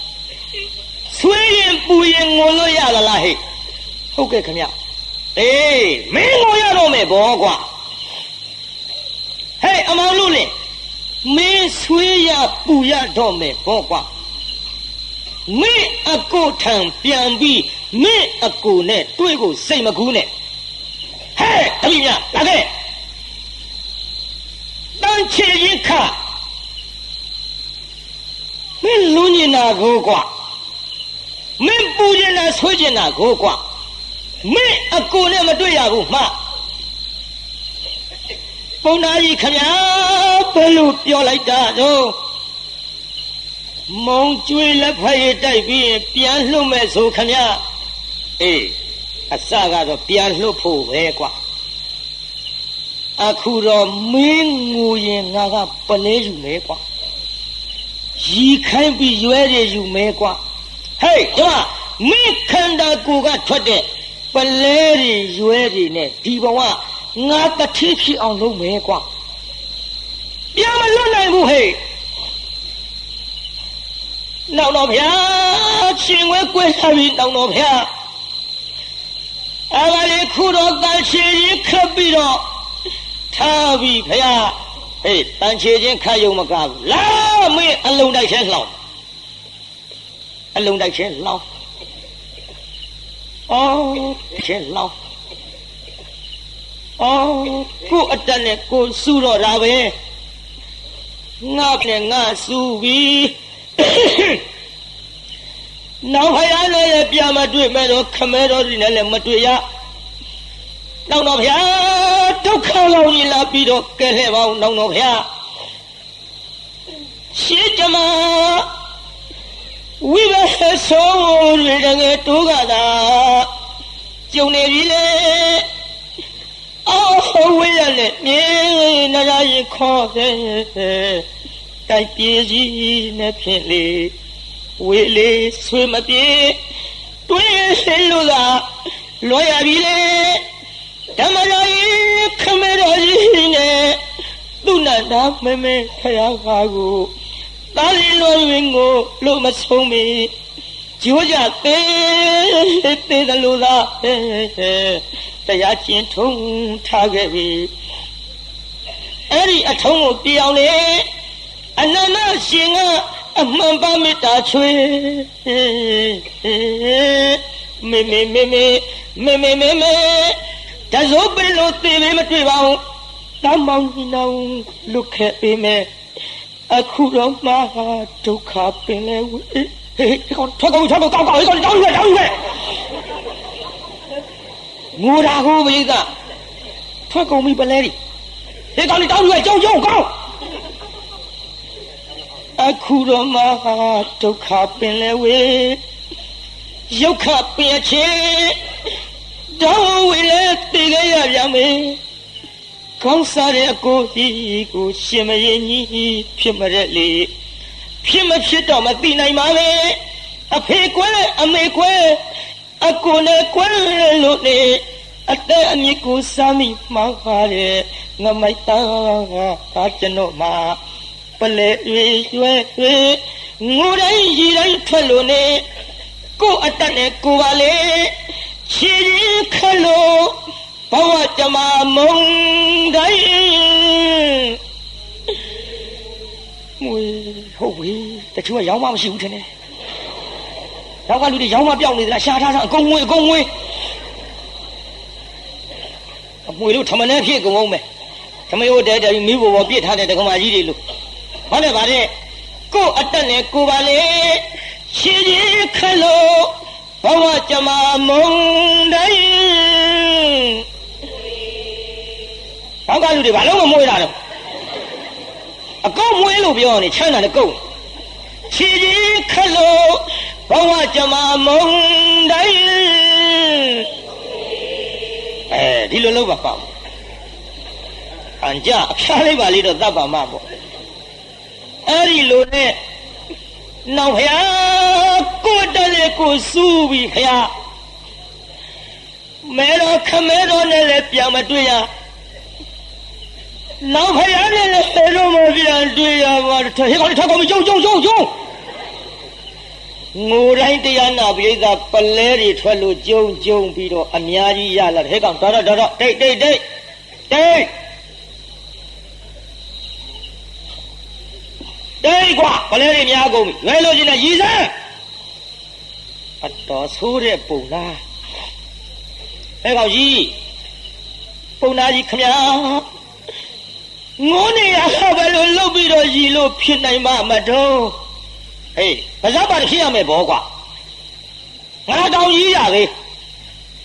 ဆွေးရင်ပူရင်ငိုလို့ရလားဟဲ့ဟုတ်ကဲ့ခင်ဗျာအေးမင်းငိုရတော့မယ်ဘောကွာဟဲ့အမောင်လို့လေမင်းဆွေးရပူရတော့မယ်ဘောကွာမင်းအကိုထံပြန်ပြီးမင်းအကိုနဲ့တွေ့ကိုစိတ်မကူးနဲ့ဟဲ့တပည့်များလာခဲ့တန်းချေရင်ခမင်းလူညင်နာကိုကွာမင်းပူညင်နာဆွေးညင်နာကိုကွာမင်းအကိုနဲ့မတွေ့ရဘူးမှာပုံနာကြီးခမညာဘယ်လိုပြောလိုက်တာတော့မုံကျွေးလက်ဖက်ရတိုက်ပြီးပြန်လှုပ်မဲ့ဆိုခမညာအေးအစကတော့ပြန်လှုပ်ဖို့ပဲကွာအခုတော့မင်းငူရင်ငါကပလဲယူမယ်ကွာရီခိုင်းပြီးရွဲရယူမယ်ကွာဟေးကျမမင်းခန္ဓာကိုယ်ကထွက်တဲ့ပလဲတွေရွဲတွေနဲ့ဒီဘဝငါတတိဖြစ်အောင်လုပ်မယ်ကွာပြန်မလွတ်နိုင်ဘူးဟဲ့နောက်တော့ဗျာရှင်ဝဲကွဲလာပြီနောက်တော့ဗျာအဲ့ဒါလေးခုတော့တန်ချေရင်ခပ်ပြီးတော့ထားပြီဗျာဟေးတန်ချေချင်းခတ်ရုံမကဘူးလာမင်းအလုံးတိုက်ချင်းလှောင်အလုံးတိုက်ချင်းလှောင်အော်ချင်းလှောင်အော်ကိုအတက်နဲ့ကိုစူတော့တာပဲငါနဲ့ငါစူပြီနောက်ဖယားလည်းပြမတွေ့မဲ့တော့ခမဲတော်ဒီနဲ့လည်းမတွေ့ရနောက်တော့ဗျာဒုက္ခလောင်ကြီးလာပြီးတော့ကဲလှဲ့ပါဦးနောက်တော့ဗျာရှင်းကြမှာဝိဘဆိုးတွေတကယ်တိုးကသာကျုံနေပြီလေအော်ဝေးရလေမြေနာရီခေါ်တဲ့တိုက်ပြေးကြီးနဲ့ဖြစ်လေဝေးလေဆွေးမပြေတွေးလို့သာလွယ်ရပြီလေဓမ္မရာကြီးခမဲတော်ကြီးနဲ့သူ့နတ်သားမမဲခရပါကိုတာလီလွယ်ဝင်ကိုလို့မဆုံးမီကြိုးကြသေးသလိုသာတရားကျင့်ထုံးထားခဲ့ပြီအဲ့ဒီအထုံးကိုပြအောင်လေအနန္တရှင်ကအမှန်ပါမေတ္တာချွေမေတဇောပင်လို့သေမေမတွေ့ပါဘူးတောင်းမောင်းနေအောင်လွတ်ခဲ့ပေမဲ့အခုတော့မှဒုက္ခပင်လဲဟေးထွက်ကောင်းကောင်းတောင်းရွယ်ငိုတာကိုဘိကထွက်ကုန်ပြီပလဲဒီဟေးကောင်းတောင်းရွယ်ကြောင်းကောင်းအခုတော့မှဒုက္ခပင်လဲဝေရုက္ခပင်ချေတောင်းဝေလဲတေခဲ့ရပြန်မေကောင်းစားတဲ့အကိုကြီးကိုရှင်မရင်ကြီးဖြစ်မရက်လေဖြစ်မဖြစ်တော့မသိနိုင်ပါပဲအဖေကွဲအမေကွဲအကိုနဲ့ကွဲလို့နေအသက်အမြင့်ကိုစားမိမှန်းပါတယ်ငမိုက်တာကကျွန်တော်မှာပလဲရွယ်ငိုတိုင်းရီတိုင်းထွက်လို့နေကိုအတက်နဲ့ကိုပါလေချီရင်ခလို့ဘဝကြမမုံတိုင်းမွေဟုတ်ပြီတချို့ကရောင်းမှမရှိဘူးထင်တယ်နောက်ကလူတွေရောင်းမှပြောင်းနေသလားရှားထားတာအကုန်ငွေအမွေလို့ထမနဲ့ဖြစ်ကုန်အောင်မယ် သမယိုတဲတဲမိဘဘောပြစ်ထားတဲ့တက္ကမကြီးတွေလို့ဟောတယ်ဗါတဲ့ကို့အတက်နဲ့ကိုပါလေရှည်ကြီးခလို့ဘဝကြမမုံတိုင်းဟောကလူတွေဘာလို့မမွေးတာတော့အကောက်မွေးလို့ပြောနေချမ်းသာတဲ့ကုတ်ရှည်ကြီးခလို့ဘဝကြမမုံတိုင်းဒီလိုလုပ်ပါပေါ့အန်ကြအဖျားလေးပါလေးတော့သတ်ပါမှာပေါ့အဲ့ဒီလိုနဲ့နောက်ဖျားကိုတည်းကိုစူးပြီးဖျားမဲတော်ခမဲတော်နဲ့လည်းပြန်မတွေ့ရနောက်ဖျားနဲ့လည်းဘယ်တော့မှပြန်တွေ့ရပါဘူးဟေ့ကောင်ထက်ကောင်မကျုံငိုတိုင်းတရားနာပိဋကပလဲတွေထွက်လို့ကျုံပြီးတော့အများကြီးရလာတယ်ဟဲ့ကောင်တော်တိတ်ကွာပလဲတွေများကုန်ပြီလွယ်လို့ချင်းနဲ့ရည်စမ်းအတော်ဆိုးတဲ့ပုံလားဟဲ့ကောင်ကြီးပုံနာကြီးခမညာငိုနေရတာဘယ်လိုလုပ်ပြီးတော့ရည်လို့ဖြစ်နိုင်မှာမတော့ဟေးပါဇာပါဖြစ်ရမယ်ဘောကွာငါတောင်ကြီးရပဲ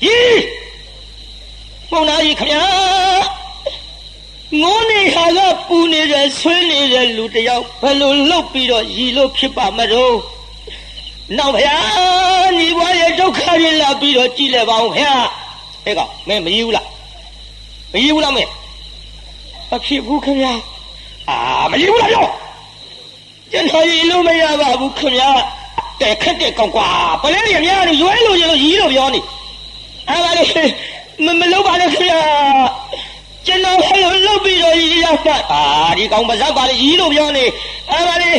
ကြီးပုံနာကြီးခမညာငိုနေဟာကပူနေတဲ့ဆွေးနေတဲ့လူတယောက်ဘယ်လိုလုပ်ပြီးတော့ရည်လို့ဖြစ်ပါမတော့နောက်ဗျာညီဘွားရဲ့ဒုက္ခတွေလာပြီးတော့ကြည်လဲပါအောင်ဗျာဟဲ့ကောင်မင်းမရည်ဘူးလားမရည်ဘူးလားမင်းမဖြစ်ဘူးခင်ဗျာမရည်ဘူးလားပြောကျွန်တော်ရည်လို့မရပါဘူးခင်ဗျာတဲ့ခက်တဲ့ကောင်ကွာပလဲတွေအများကြီးရွဲလို့ရလို့ရည်လို့ပြောနေအဲ့ဒါလေမလုပ်ပါနဲ့ခင်ဗျာကျွန်တော်ဟဲ့လို့လုပ်ပြီးတော့ရည်ရပါဒီကောင်ပါဇက်ပါလေရည်လို့ပြောနေအဲ့ဒါလေ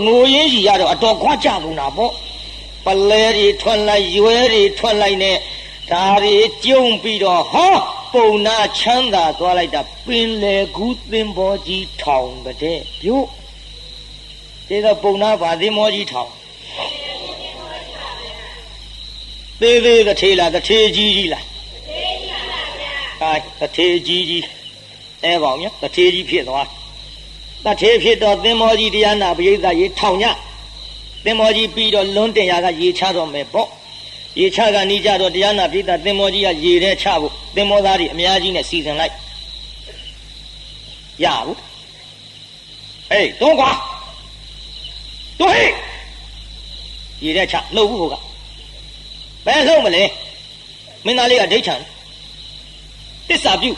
ငိုရင်းကြီးရတော့အတော်ခွာကြဘူးနာပေါ့ပလဲတွေထွက်လိုက်ရွဲတွေထွက်လိုက်နဲ့ဒါတွေကျုံပြီးတော့ဟောပုံနာချမ်းသာသွားလိုက်တာပင်လေကူးသင်္ဘောကြီးထောင်တဲ့ပြုတ်ဒီတော့ပုံနာပါသင်္ဘောကြီးထောင်သေးသေးတစ်ထေးလားတစ်ထေးကြီးလားတစ်ထေးကြီးအဲပေါ့ဗျာတစ်ထေးကြီးဖြစ်သွားတစ်ထေးဖြစ်တော့သင်္ဘောကြီးတရားနာပရိသတ်ရေထောင်ညသင်္ဘောကြီးပြီးတော့လွန်းတင်ရကရေချတော့မယ်ပေါ့ရေချကနီးကြတော့တရားနာပရိသတ်သင်္ဘောကြီးကရေထဲချဖို့သင်္ဘောသားတွေအများကြီးနဲ့စီစဉ်လိုက်ရဘူးဟေးတွန်းကွာတွန်းဟေးရေထဲချလှုပ်ဘူးဟိုကဘယ်လှုပ်မလဲမင်းသားလေးကဒိဋ္ဌံတစ္ဆာပြု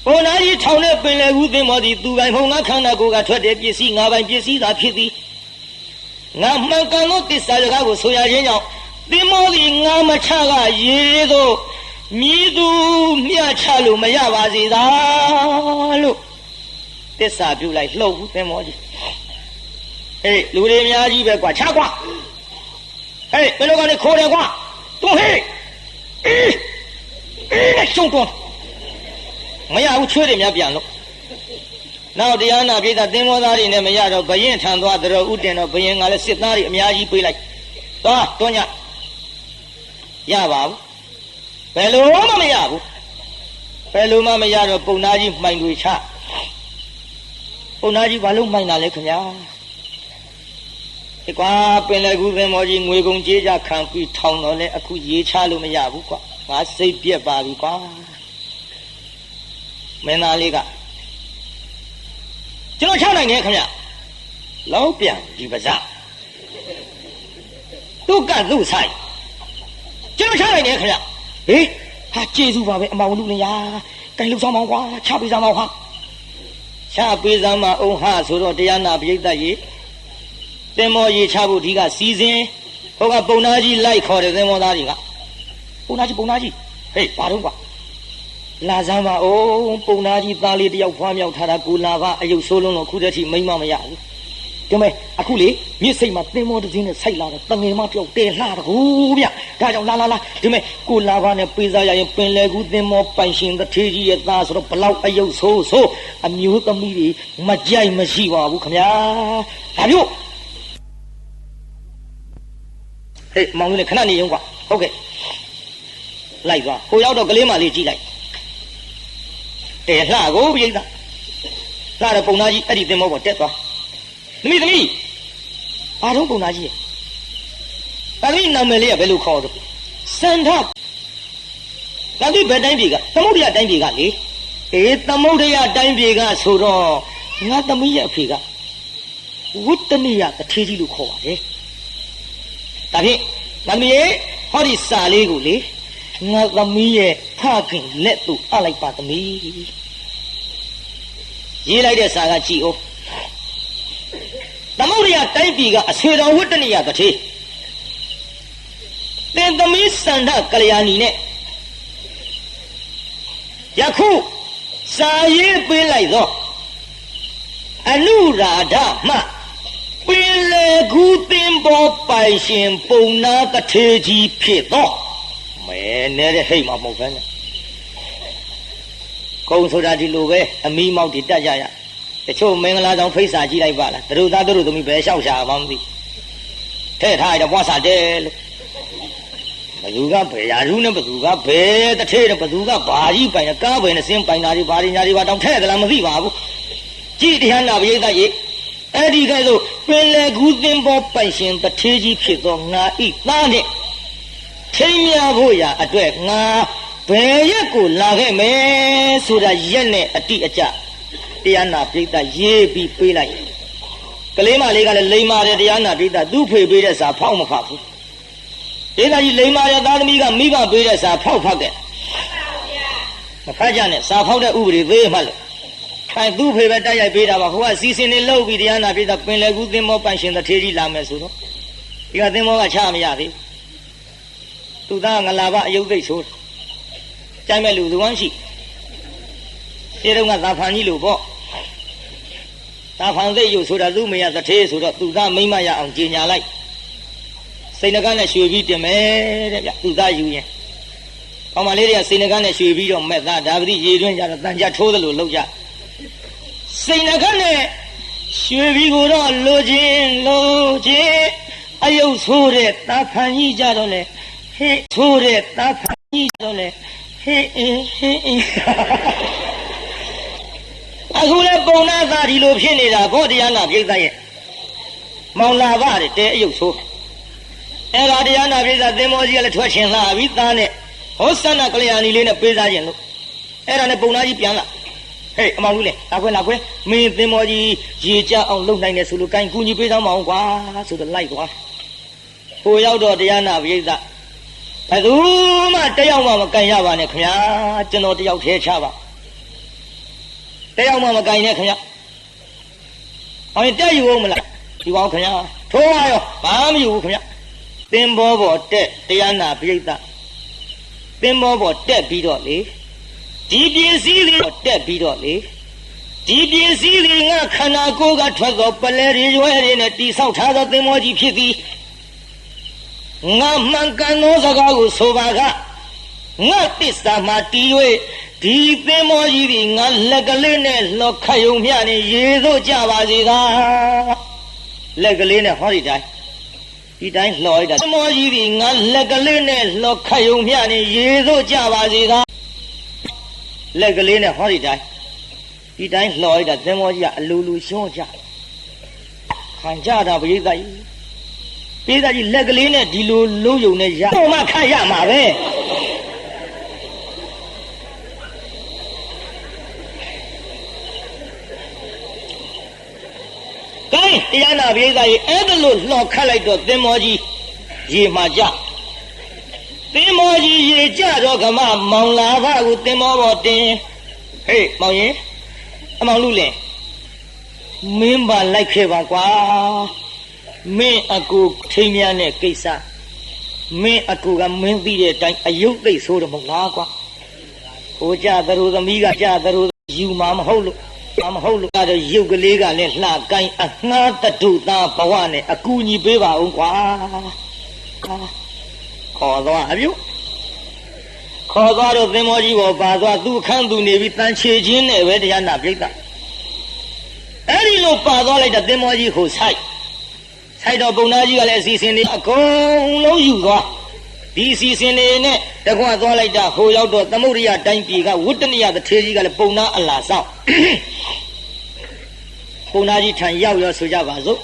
ဘုံနာကြီးထောင်တဲ့ပင်လယ်ကူးသင်္ဘောသည်သူပိုင်ဖုံငါခန္ဓာကိုယ်ကထွက်တဲ့ပစ္စည်းငါပိုင်ပစ္စည်းသာဖြစ်သည်ငါမှန်ကန်သောတစ္ဆာစကားကိုဆိုရခြင်းကြောင့်သင်္ဘောသည်ငါမချကရေသို့မြည်သူမျှချလို့မရပါစေသာလို့တစ္ဆာပြုလိုက်လှုပ်ဘူးသင်္ဘောကြီးဟေးလူတွေအများကြီးပဲကွာချကွာဟေးဘယ်လိုကနေခိုးတယ်ကွာတွန်းဟေးရှုံတော့မရဘူးချွေးတွေများပြန်လို့နောက်တရားနာပြည်သားသင်္ဘောသားတွေနဲ့မရတော့ဘရင်ထံသွားတော်ဥတင်တော့ဘရင်ကလည်းစစ်သားတွေအများကြီးပေးလိုက်သွားတွန်းညရပါဘူးဘယ်လိုမှမရဘူးဘယ်လိုမှမရတော့ပုံနာကြီးမှိုင်တွေချပုံနာကြီးဘာလို့မှိုင်တာလဲခင်ဗျာဒီကွာပင်လယ်ကူးသင်္ဘောကြီးငွေကုန်ကြေးကြခံပြီးထောင်တော့လဲအခုရေချလို့မရဘူးကွာငါစိတ်ပြက်ပါပြီကွာမင်းသားလေးကကျွန်တော်ချနိုင်တယ်ခင်ဗျလောက်ပြန်ဒီပါစသူ့ကသူ့ဆိုင်ကျွန်တော်ချနိုင်တယ်ခင်ဗျဟေးဟာကျေးဇူးပါပဲအမောင်လူနေရတိုင်လူဆောင်ပါကွာချပေးစမ်းပါဟာချပေးစမ်းပါအောင်ဟာဆိုတော့တရားနာပရိသတ်ကြီးသင်္ဘောကြီးချဖို့ဒီကစီစဉ်ဟိုကပုံနာကြီးလိုက်ခေါ်တယ်သင်္ဘောသားတွေကပုံနာကြီးဟေးဘာတော့ကွာလာစမ်းပါအောင်ပုံနာကြီးသားလေးတယောက်ဖွားမြောက်ထားတာကိုလာပါအယုတ်ဆိုးလုံးတော့အခုတည်းထိမိမ့်မရဘူးဒီမဲ့အခုလေမြစ်စိတ်မှာသင်္ဘောတစ်စင်းနဲ့ဆိုက်လာတော့တငယ်မပြောက်တဲလှတကူဗျဒါကြောင့်လာဒီမဲ့ကိုလာပါနဲ့ပေးစားရရင်ပင်လေကူသင်္ဘောပိုင်ရှင်တစ်ထေးကြီးရဲ့သားဆိုတော့ဘလောက်အယုတ်ဆိုးအမျိုးသမီးတွေမကြိုက်မရှိပါဘူးခင်ဗျာဒါမျိုးဟေးမောင်လေးခဏနေရုံကွာဟုတ်ကဲ့လိုက်သွားဟိုရောက်တော့ကလေးမလေးကြည့်လိုက် လှကိုပြိဿလှတဲ့ပုံသားကြီးအဲ့ဒီသင်္ဘောပေါ်တက်သွားသမီးဘာတော့ပုံသားကြီးရဲ့သမီးနာမည်လေးကဘယ်လိုခေါ်တော့စန္ဒသမီးဘယ်တိုင်းပြည်ကသမုဒ္ဒရာတိုင်းပြည်ကလေသမုဒ္ဒရာတိုင်းပြည်ကဆိုတော့ငါသမီးရဲ့အဖေကဝိတ္တနိယတထေးကြီးလို့ခေါ်ပါတယ်ဒါဖြင့်သမီးရဲ့ဟောဒီစာလေးကိုလေငါသမီးရဲ့ဖခင်လက်သူအပ်လိုက်ပါသမီးရေးလိုက်တဲ့စာကကြည့်အောင်သမုဒ္ဒရာတိုင်းပြည်ကအဆွေတော်ဝိတ္တနိယတထေးသင်သမီးစန္ဒကလျာဏီနဲ့ယခုစာရေးပေးလိုက်သောအနုရာဓမှပင်လေကူသင်္ဘောပိုင်ရှင်ပုံနာတထေးကြီးဖြစ်သောမဲနဲ့ဟိတ်မှာမဟုတ်ပဲနဲ့ကုံဆိုတာဒီလိုပဲအမီးမောက်တွေတက်ကြရတချို့မင်္ဂလာဆောင်ဖိတ်စာကြည့်လိုက်ပါလားသူတို့သားသူတို့သမီးပဲလျှောက်ရှာမှမသိထဲ့ထားရတော့ဘွားစာတဲလို့ဘသူကဘယ်ရာထူးနဲ့ဘသူကဘယ်တထေးနဲ့ဘသူကဘာကြီးပိုင်ကားပိုင်နဲ့စင်းပိုင်တာတွေဘာတွေညာတွေပါတောင်ထဲ့သလားမသိပါဘူးကြည်တရားနာပရိသတ်ရေအဲ့ဒီကဲဆိုပင်လေကူးသင်္ဘောပိုင်ရှင်တထေးကြီးဖြစ်သောငါဤသားနဲ့ထိမ်းမြဖို့ရာအတွက်ငါဘယ်ရက်ကိုလာခဲ့မယ်ဆိုတာရက်နဲ့အတိအကျတရားနာပရိသတ်ရေးပြီးပေးလိုက်ကလေးမလေးကလည်းလိမ္မာတဲ့တရားနာပရိသတ်သူ့ဖေပေးတဲ့စာဖောက်မဖတ်ဘူးဒေသကြီးလိမ္မာတဲ့သားသမီးကမိဘပေးတဲ့စာဖောက်ဖတ်တယ်မဖတ်ကြနဲ့စာဖောက်တဲ့ဥပဒေသေးမှလို့ခိုင်သူ့ဖေပဲတိုက်ရိုက်ပေးတာပါဟိုကစီစဉ်နေလို့ပြီးတရားနာပရိသတ်ပင်လေကူးသင်္ဘောပိုင်ရှင်တထေးကြီးလာမယ်ဆိုတော့ဒီကသင်္ဘောကချမရသေးသူသားငလာဘအယုတ်သိဆိုကြိုက်မဲ့လူသူဝမ်းရှိဒီတော့ကသာဖန်ကြီးလို့ပေါ့သာဖန်သိရုပ်ဆိုတာသူ့မေရတထေးဆိုတော့သူသားမိမရအောင်ကြီးညာလိုက်စိတ်နှကနဲ့ရွှေပြီးတင်မယ်တဲ့ဗျသူသားယူရင်ကောင်းမလေးတွေကစိတ်နှကနဲ့ရွှေပြီးတော့မဲ့သားဒါပတိရေတွင်းကြတော့တန်ကြထိုးသလိုလုပ်ကြစိတ်နှကနဲ့ရွှေပြီးကိုတော့လိုချင်းအယုတ်ဆိုးတဲ့သာဖန်ကြီးကြတော့လေဟေးဆိုးတဲ့သာဖန်ကြီးကြတော့လေဟေးအခုလည်းပုံနာသားဒီလိုဖြစ်နေတာဘောတရားနာပြိဿရဲ့မောင်လာပါတဲ့တဲအယုတ်ဆိုးအဲ့ဒါတရားနာပြိဿသင်္ဘောကြီးကလည်းထွက်ချင်လာပြီသားနဲ့ဟောစန္ဒကလျာဏီလေးနဲ့ပေးစားခြင်းလို့အဲ့ဒါနဲ့ပုံနာကြီးပြန်လာဟေးအမောင်လူလေလာခွဲမင်းသင်္ဘောကြီးရေကြအောင်လုံနိုင်တယ်ဆိုလို့ကိုင်းကူညီပေးသားမအောင်ကွာဆိုတော့လိုက်သွားဟိုရောက်တော့တရားနာပြိဿဘယ်သူမှတယောက်မှမကန်ရပါနဲ့ခင်ဗျာကျွန်တော်တယောက်ထဲချပါတယောက်မှမကန်နဲ့ခင်ဗျာဟောရင်တက်ယူအောင်မလားဒီပေါင်းခင်ဗျာထိုးပါရောဘာမှမယူဘူးခင်ဗျာသင်္ဘောပေါ်တက်တရားနာပရိသတ်သင်္ဘောပေါ်တက်ပြီးတော့လေဒီပစ္စည်းလေးတက်ပြီးတော့လေဒီပစ္စည်းလေးငါခန္ဓာကိုယ်ကထွက်သောပလဲတွေရွယ်တွေနဲ့တိဆောက်ထားသောသင်္ဘောကြီးဖြစ်သည်ငါမှန်ကန်သောစကားကိုဆိုပါကငါတစ္ဆာမှာတည်၍ဒီသင်္ဘောကြီးဒီငါလက်ကလေးနဲ့လှော်ခတ်ယုံမျှနဲ့ရေသို့ကြပါစေသာလက်ကလေးနဲ့ဟောဒီတိုင်းလှော်ရတာသင်္ဘောကြီးဒီငါလက်ကလေးနဲ့လှော်ခတ်ယုံမျှနဲ့ရေသို့ကြပါစေသာလက်ကလေးနဲ့ဟောဒီတိုင်းလှော်ရတာသင်္ဘောကြီးကအလူလူရှင်းကြခံကြတာပရိသတ်ကြီးပေးသားကြီးလက်ကလေးနဲ့ဒီလိုလုံးယုံနဲ့ရတော့မှခတ်ရမှာပဲကဲတရားနာပေးသားကြီးအဲ့ဒါလို့လှော်ခတ်လိုက်တော့သင်္ဘောကြီးရေမှာကြသင်္ဘောကြီးရေကြတော့ကမမောင်လာဘကိုသင်္ဘောပေါ်တင်ဟေးမောင်ရင်အမောင်လူလင်မင်းပါလိုက်ခဲ့ပါကွာမင်းအကူထိမ်းမြန်းတဲ့ကိစ္စမင်းအကူကမင်းသိတဲ့အတိုင်းအယုတ်သိဆိုးတယ်မဟုတ်လားကွာဟိုကြသရိုသမီးကကြသရိုယူမှာမဟုတ်လို့ကတော့ရုပ်ကလေးကလည်းလှကိုင်းအငှားတတုသားဘဝနဲ့အကူညီပေးပါအောင်ကွာခေါ်သွားအပြုခေါ်သွားတော့သင်္ဘောကြီးပေါ်ပါသွားသူ့အခန်းသူနေပြီးတန်ချေချင်းနဲ့ပဲတရားနာပြိတ္တာအဲ့ဒီလိုပါသွားလိုက်တဲ့သင်္ဘောကြီးကိုဆိုင်တော်ပုံနာကြီးကလည်းအစီအစဉ်တွေအကုန်လုံးယူသွားဒီအစီအစဉ်တွေနဲ့ တကွသွားလိုက်တာဟိုရောက်တော့သမုဒ္ဒရာတိုင်းပြည်ကဝတ္တနိယတထေကြီးကလည်းပုံနာအလားဆောင်ပုံနာကြီးထံရောက်ရောဆိုကြပါစို့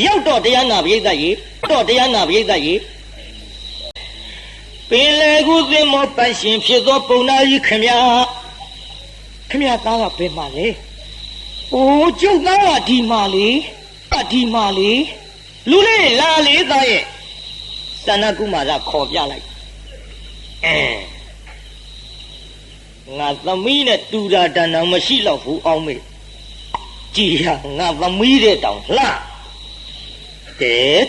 ရောက်တော့တရားနာပရိသတ်ကြီးတော့တရားနာပရိသတ်ကြီးပင်လေကူသင်္မောပန်းရှင်ဖြစ်သောပုံနာကြီးခမညာသားကဘယ်မှာလဲအိုးကျုပ်သားကဒီမှာလေလူလေးလာလေသားရဲ့သန္နကုမာရခေါ်ပြလိုက်ငါသမီးနဲ့တူတာတန်တောင်မရှိတော့ဘူးအောင်မေကြည်ရငါသမီးတဲ့တောင်လှ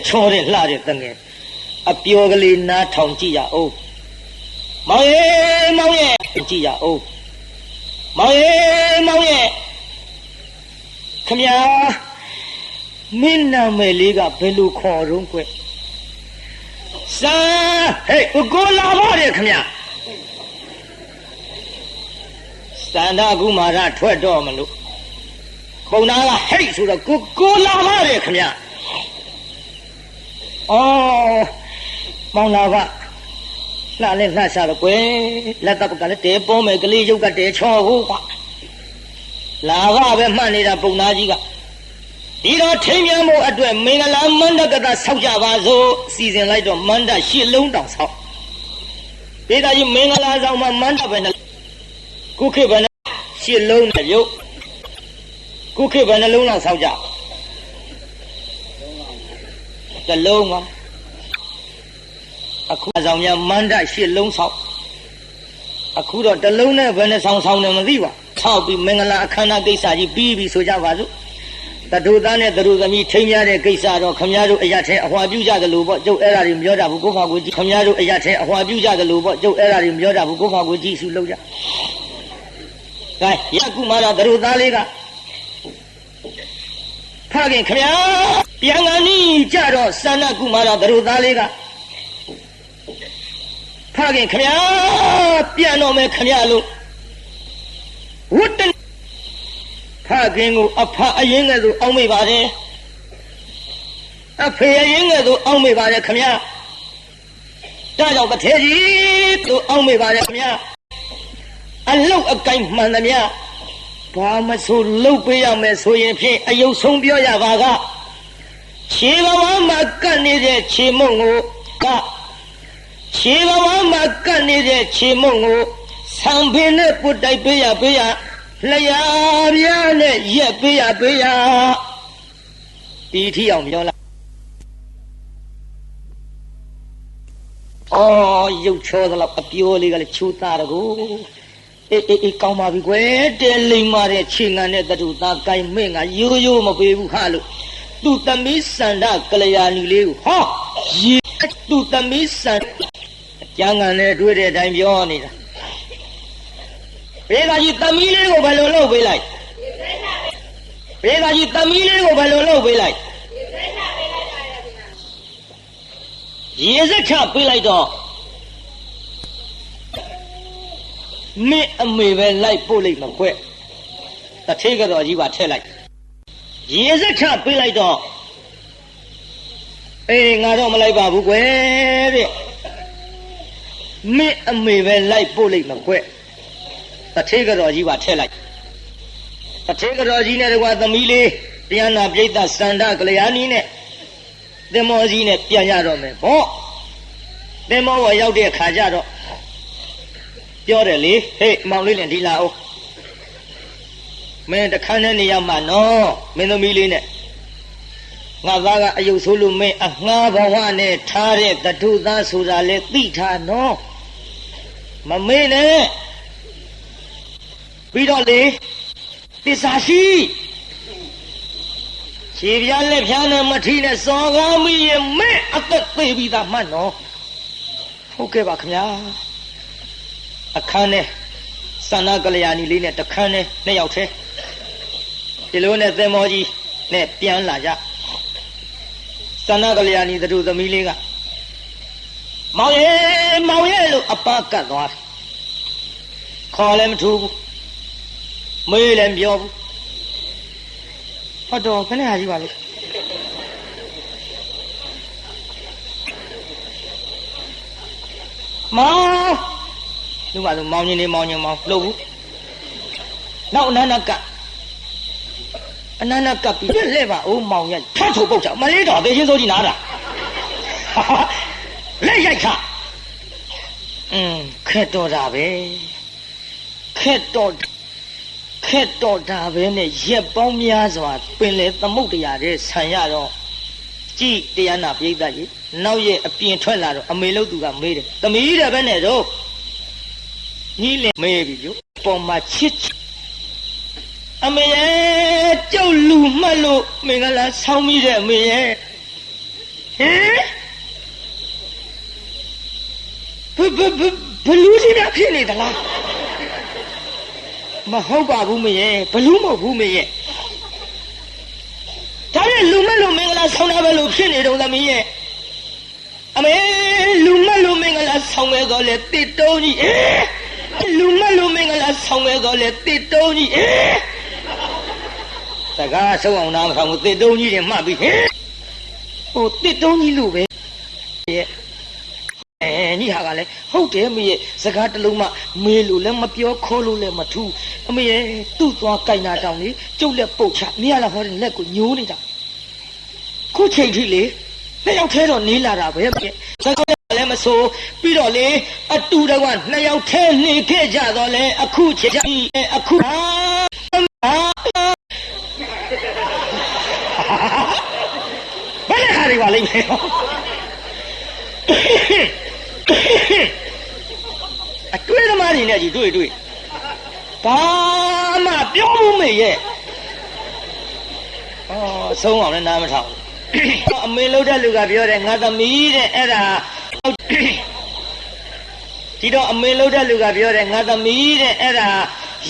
ချောတဲ့လှတဲ့တငယ်အပျော်ကလေးနားထောင်ကြည့်ရအောင်မောင်ရဲ့ကြည့်ရအောင်မောင်ရဲ့ခမညာမင်းနာမည်လေးကဘယ်လိုခေါ်ရုံးကွစာဟေးကိုလာပါတယ်ခမညာသန္တာကုမာရထွက်တော့မလို့ပုံနာကဟိတ်ဆိုတော့ကိုလာပါတယ်ခမညာအော်မောင်လာကလှလဲလှရှာတော့ကွယ်လက်တပ်ကလည်းတဲပေါ်မယ်ကလေးရုပ်ကတဲချောဟုတ်ကွာလာကပဲမှတ်နေတာပုံနာကြီးကဒီတော့ထိမ်းမြန်းမှုအတွက်မင်္ဂလာမန္တကတဆောက်ကြပါစို့စီစဉ်လိုက်တော့မန္တရှစ်လုံးတောင်ဆောက်ဒေသကြီးမင်္ဂလာဆောင်မှာမန္တပဲနဲ့ခုခေတ်ပဲနဲ့ရှစ်လုံးနဲ့ရုပ်ခုခေတ်ပဲနှလုံးလောက်ဆောက်ကြတလုံးပါအခုဆောင်များမန္တရှစ်လုံးဆောက်အခုတော့တလုံးနဲ့ဘယ်နဲ့ဆောင်တယ်မသိပါဆောက်ပြီးမင်္ဂလာအခမ်းအနားကိစ္စကြီးပြီးပြီဆိုကြပါစို့တတူသားနဲ့တတူသမီးထိမ်းများတဲ့ကိစ္စတော့ခမည်းတော်အရာထဲအဟွာပြုကြတယ်လို့ပေါ့ကျုပ်အဲ့ဒါတွေမပြောတတ်ဘူးကိုဖာကိုကြည့်ခမည်းတော်အရာထဲအဟွာပြုကြတယ်လို့ပေါ့ကျုပ်အဲ့ဒါတွေမပြောတတ်ဘူးကိုဖာကိုကြည့်စုလုပ်ကြကဲရကုမာရတတူသားလေးကဖခင်ခမည်းပြန်ငါနီးကြတော့သန္နကုမာရတတူသားလေးကဖခင်ခမည်းပြန်တော့မယ်ခမည်းလို့ဝတ္တဖခင်ကိုအဖအရင်ကဲ့သို့အောင်းမိပါတယ်အဖေအရင်ကဲ့သို့အောင်းမိပါတယ်ခမညာဒါကြောင့်တစ်ထဲကြီးသို့အောင်းမိပါတယ်ခမညာအလုတ်အကိုင်းမှန်သမျှဘာမဆိုလုတ်ပေးရမယ်ဆိုရင်ဖြင့်အယုတ်ဆုံးပြောရပါကခြေဘဝမှာကပ်နေတဲ့ခြေမုံကိုခြေဘဝမှာကပ်နေတဲ့ခြေမုံကိုဆံပင်နဲ့ပုတ်တိုက်ပေးရလျာပြားနဲ့ရက်ပေးရဒီထီအောင်ပြောလိုက်အော်ရုပ်ချောသလောက်အပြိုးလေးကလည်းချိုးသားတကူအေးကောင်းပါပြီကွယ်တဲလိမ့်မာတဲ့ခြေငံနဲ့တတူသားကိုင်းမင်းကရိုးမပေးဘူးဟာလို့သူ့သမီးစန္ဒကလျာဏီလေးကိုဟောရေသူ့သမီးစန္ဒကျန်ငံနဲ့တွေ့တဲ့အတိုင်းပြောနေတာဘေးသားကြီးသမီးလေးကိုဘယ်လိုလုပ်ပေးလိုက်ဘေးသားကြီးသမီးလေးကိုဘယ်လိုလုပ်ပေးလိုက်ရေစက်ချပေးလိုက်တော့မင်းအမေပဲလိုက်ပို့လိုက်မခွဲ့တထေးကတော့ကြီးပါထည့်လိုက်ရေစက်ချပေးလိုက်တော့အေးငါတော့မလိုက်ပါဘူးကွယ်တဲ့မင်းအမေပဲလိုက်ပို့လိုက်မခွဲ့တထေးကတော့ကြီးပါထည့်လိုက်တထေးကတော့ကြီးနဲ့တကွာသမီးလေးတရားနာပြိဿစန္ဒကလျာဏီနဲ့သင်္ဘောကြီးနဲ့ပြန်ရတော့မယ်ဗောသင်္ဘောပေါ်ရောက်တဲ့ခါကျတော့ပြောတယ်လေဟေးမောင်လေးနဲ့ဒီလာအောင်မင်းတခန်းနဲ့နေရမှာနော်မင်းသမီးလေးနဲ့ငါသားကအယုတ်ဆိုးလို့မင်းအငှားဘဝနဲ့ထားတဲ့တထုသားဆိုတာလေသိထားနော်မမေ့နဲ့ပြီးတော့လေသစ္စာရှိခြေပြားလက်ဖြားနဲ့မထီနဲ့စော်ကားမိရင်မဲ့အသက်သေးပြီးသားမှတ်နော်ဟုတ်ကဲ့ပါခင်ဗျာအခန်းနဲ့စန္ဒကလျာဏီလေးနဲ့တခန်းနဲ့နှစ်ယောက်ထဲဒီလိုနဲ့သင်္ဘောကြီးနဲ့ပြန်လာကြစန္ဒကလျာဏီတူသမီးလေးကမောင်ရဲ့လို့အပကတ်သွားတယ်ခေါ်လည်းမထူးဘူးမေးလည်းမပြောဘူးဟုတ်တော့ခဏဟာကြီးပါလေ မောင်လူပါဆိုမောင်ချင်းနေမောင်ချင်းမောင်လှုပ်ဘူးနောက်အနန္တကပ်ပြီးလဲပါအိုးမောင်ရထတ်ထုတ်ပုတ်ချမလေးတော်သေချင်းစိုးကြီးနားတာလက်ရိုက်ခခက်တော်တာပဲခက်တော်တာပဲနဲ့ရက်ပေါင်းများစွာပင်လေသမုတ်တရားတဲ့ဆံရတော့ကြည်တရားနာပြိဿကြီးနောက်ရဲ့အပြင်ထွက်လာတော့အမေလို့သူကမေးတယ်သမီးတဲ့ဘက်နဲ့တော့ညီးလေမေးပြီကျပေါ်မှာချစ်အမေရဲ့ကျုပ်လူမှတ်လို့မင်္ဂလာဆောင်းမိတဲ့အမေရဲ့ဟင်ဘလူးကြီးများဖြစ်နေသလားမဟုတ်ပါဘူးမေရဲ့ဘလူးမဟုတ်ဘူးမေရဲ့ဒါနဲ့လူမဲ့လို့မင်္ဂလာဆောင်းတာပဲလို့ဖြစ်နေတော့သမီးရဲ့အမေလူမဲ့လို့မင်္ဂလာဆောင်းမဲ့တော့လေတစ်တုံးကြီးလူမဲ့လို့မင်္ဂလာဆောင်းမဲ့တော့လေတစ်တုံးကြီးစကားဆုံးအောင်နားမဆောင်ဘူးတစ်တုံးကြီးတွေမှတ်ပြီးဟိုတစ်တုံးကြီးလို့ပဲရဲ့ညီဟာကလည်းဟုတ်တယ်မေရဲ့စကားတစ်လုံးမှမေလို့လည်းမပြောခိုးလို့လည်းမထူးအမေရဲ့သူ့သွားကြိုင်နာတောင်လေကျုပ်လက်ပုတ်ချနေရလားဟောတဲ့လက်ကိုညိုးနေတာခုချိန်ထိလေနှစ်ယောက်ထဲတော့နေလာတာပဲစကားလည်းမဆိုးပြီးတော့လေအတူတကွနှစ်ယောက်ထဲနေခဲ့ကြတော့လေအခုချိန်အခုဘယ်နဲ့ဟာတွေပါလိမ့်မယ်အတွေ့သမားတွေနဲ့ကြီးတွေ့ဘာမှပြောမှုမေရဲ့ဆုံးအောင်လည်းနားမထောင်အမေလှုပ်တဲ့လူကပြောတယ်ငါသမီးတဲ့အဲ့ဒါဒီတော့အမေလှုပ်တဲ့လူကပြောတယ်ငါသမီးတဲ့အဲ့ဒါ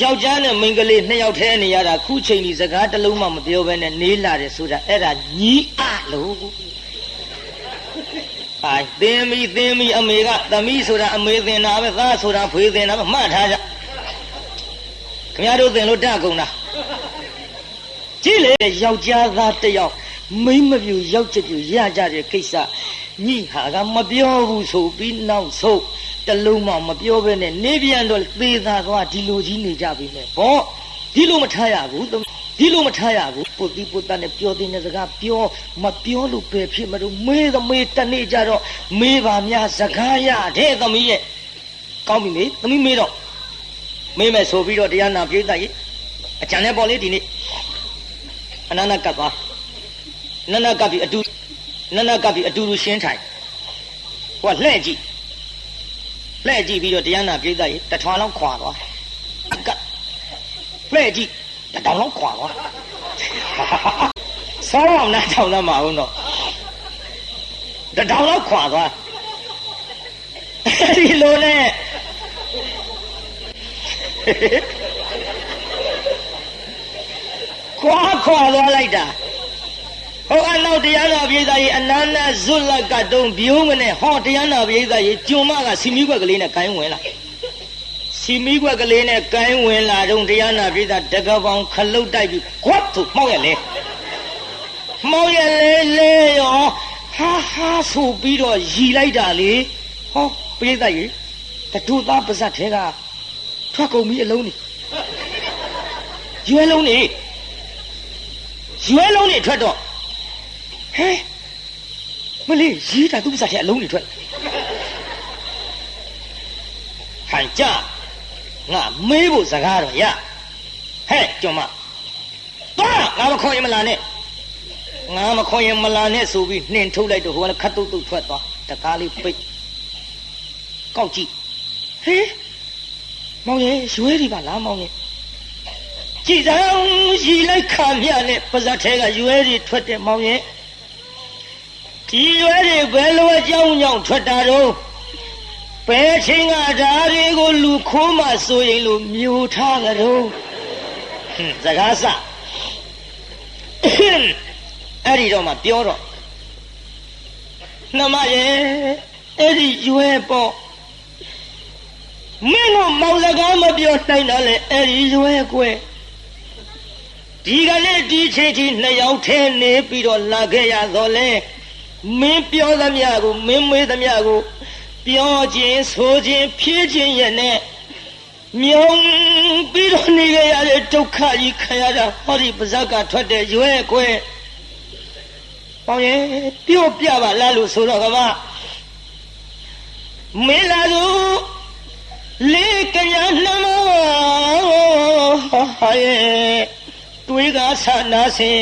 ယောက်ျားနဲ့မိန်းကလေးနှစ်ယောက်တည်းနေရတာခုချိန်ဒီစကားတစ်လုံးမှမပြောဘဲနဲ့နေလာတယ်ဆိုတာအဲ့ဒါညီအလို့သင်မီအမေကသမီးဆိုတာအမေသင်တာပဲသားဆိုတာဖွေသင်တာပဲမှတ်ထားကြခင်ဗျားတို့သင်လို့တတ်ကုန်တာကြည့်လေယောက်ျားသားတစ်ယောက်မိန်းမပြူယောက်ျားပြူရကြတဲ့ကိစ္စညီဟာကမပြောဘူးဆိုပြီးနောက်ဆုံးတလုံးမှမပြောဘဲနဲ့နေပြန်တော့သေသာသွားဒီလိုကြီးနေကြပြီလေဟောဒီလိုမထားရဘူးဒီလိုမထားရဘူးပုတ်တိပုတ်တနဲ့ပြောတဲ့စကားပြောမပြောလို့ပဲဖြစ်မလို့မေးတနေ့ကြတော့မေးပါများစကားရတဲ့သမီးရဲ့ကောင်းပြီမေသမီးမေးတော့မေးမယ်ဆိုပြီးတော့တရားနာပြိဿကြီးအကြံနဲ့ပေါ့လေဒီနေ့အနန္တကပ်ပါနန္ဒကပ်ပြီးအတူတူရှင်းထိုင်ဟိုကလှဲ့ကြည့်ပြီးတော့တရားနာပြိဿကြီးတထွာလောက်ခွာသွားကပ်လှဲ့ကြည့်တောင်လောက်ခွာသွားဆောင်းအောင်နားထောင်သားမအောင်တော့တောင်လောက်ခွာသွားဒီလိုနဲ့ခွာသွားလိုက်တာဟိုအနောက်တရားနာပြည်သားကြီးအနန္တဇွတ်လကတုံးပြုံးမနဲ့ဟောတရားနာပြည်သားကြီးကျွန်းမကစီမီးခွက်ကလေးနဲ့ကိုင်းဝင်လာစီမီးခွက်ကလေးနဲ့ကိုင်းဝင်လာတော့တရားနာပြည်သားတကပောင်ခလုတ်တိုက်ပြီးခွတ်သူမှောက်ရလေလေရောဟာဆိုပြီးတော့ရီလိုက်တာလေဟောပြည်သားကြီးတထူသားပါဇက်ထဲကထွက်ကုန်ပြီအလုံးကြီးရွယ်လုံးနေထွက်တော့ဟဲမလေးရီးတာသူ့ပါဇက်ထဲအလုံးကြီးထွက်ဟန်ကြငါမေးဖို့စကားတော့ရဟဲ့ကျော်မသွားငါမခေါ်ရင်မလာနဲ့ဆိုပြီးနှင်ထုတ်လိုက်တော့ဟိုကလည်းခတ်တုတ်ထွက်သွားတကားလေးပိတ်ကောက်ကြည့်ဟေးမောင်ရဲ့ရွဲတွေပါလားမောင်ရဲ့ကြည်စမ်းရီလိုက်ခါမြနဲ့ပါဇက်ထဲကရွဲတွေထွက်တယ်မောင်ရဲ့ဒီရွဲတွေဘယ်လိုအကြောင်းကြောင့်ထွက်တာတော့ဘယ်ချင်းကဓာတွေကိုလူခိုးမှဆိုရင်လို့မျိုးထားကြတော့စကားစအဲ့ဒီတော့မှပြောတော့နှမရဲ့အဲ့ဒီရွယ်ပေါ့မင်းတို့မောင်စကားမပြောနိုင်တော့လေအဲ့ဒီရွယ်ကွယ်ဒီကနေ့ဒီချိန်ထိနှစ်ယောက်ထဲနေပြီးတော့လာခဲ့ရတော့လေမင်းပြောသမျှကိုမင်းမေးသမျှကို ပြောခြင်းဆိုခြင်းဖြည့်ခြင်းရဲ့နဲ့မြောင်ပြီးတော့နေရတဲ့ဒုက္ခကြီးခံရတာဟောဒီပါဇက်ကထွက်တဲ့ရွယ်ကွယ်ပေါင်းရဲ့ပြောပြပါလားလို့ဆိုတော့ကမမင်းလာသူလေးကညာနှမဟာရဲ့တွေးကဆာနာစင်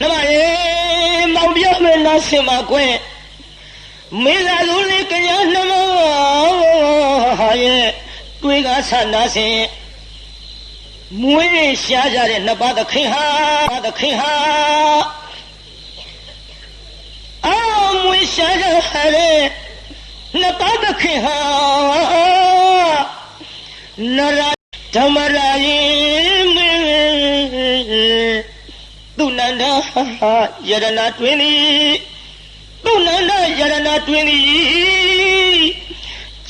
နှမရဲ့မောင်ပြောမယ်နာစင်ပါကွယ်မင်းလာသူလေးကညာနှမဟာရဲ့တွေးကဆာနာစင်မွေးရှားကြတဲ့နှစ်ပါးသခင်ဟာမွေးရှားကြတဲ့နှစ်ပါးသခင်ဟာနရဓမ္မရာယမေသူနန္ဒယရဏတွင်သည်သူနန္ဒယရဏတွင်သည်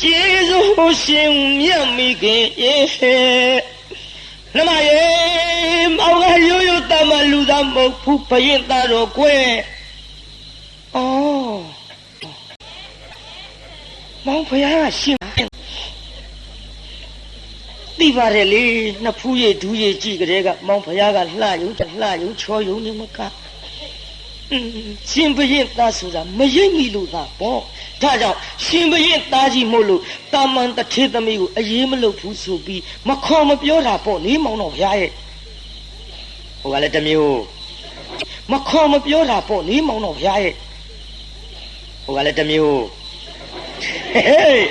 ကျေးဇူးရှင်မြတ်မိခင်နှမရေမောင်ကရိုးရိုးတမလူသားမဟုတ်ဘူးဘရင်သားတော်ကွယ်ဩမောင်ဖယားကရှင်သိပါတယ်လေနှစ်ဖူးရည်ဒူးရည်ကြည့်ကြတဲ့ကမောင်ဖယားကလှယုံချောယုံနေမကရှင်ဘရင်သားဆိုတာမရိပ်မိလို့သာပေါ့ဒါကြောင့်ရှင်ဘရင်သားကြီးမို့လို့တာမန်တထေသမီးကိုအေးမလုပ်ဘူးဆိုပြီးမခေါ်မပြောတာပေါ့လေမောင်တော်ဘုရားရဲ့ဟိုကလည်းတမျိုးမခေါ်မပြောတာပေါ့လေမောင်တော်ဘုရားရဲ့ဟိုကလည်းတမျိုးဟေး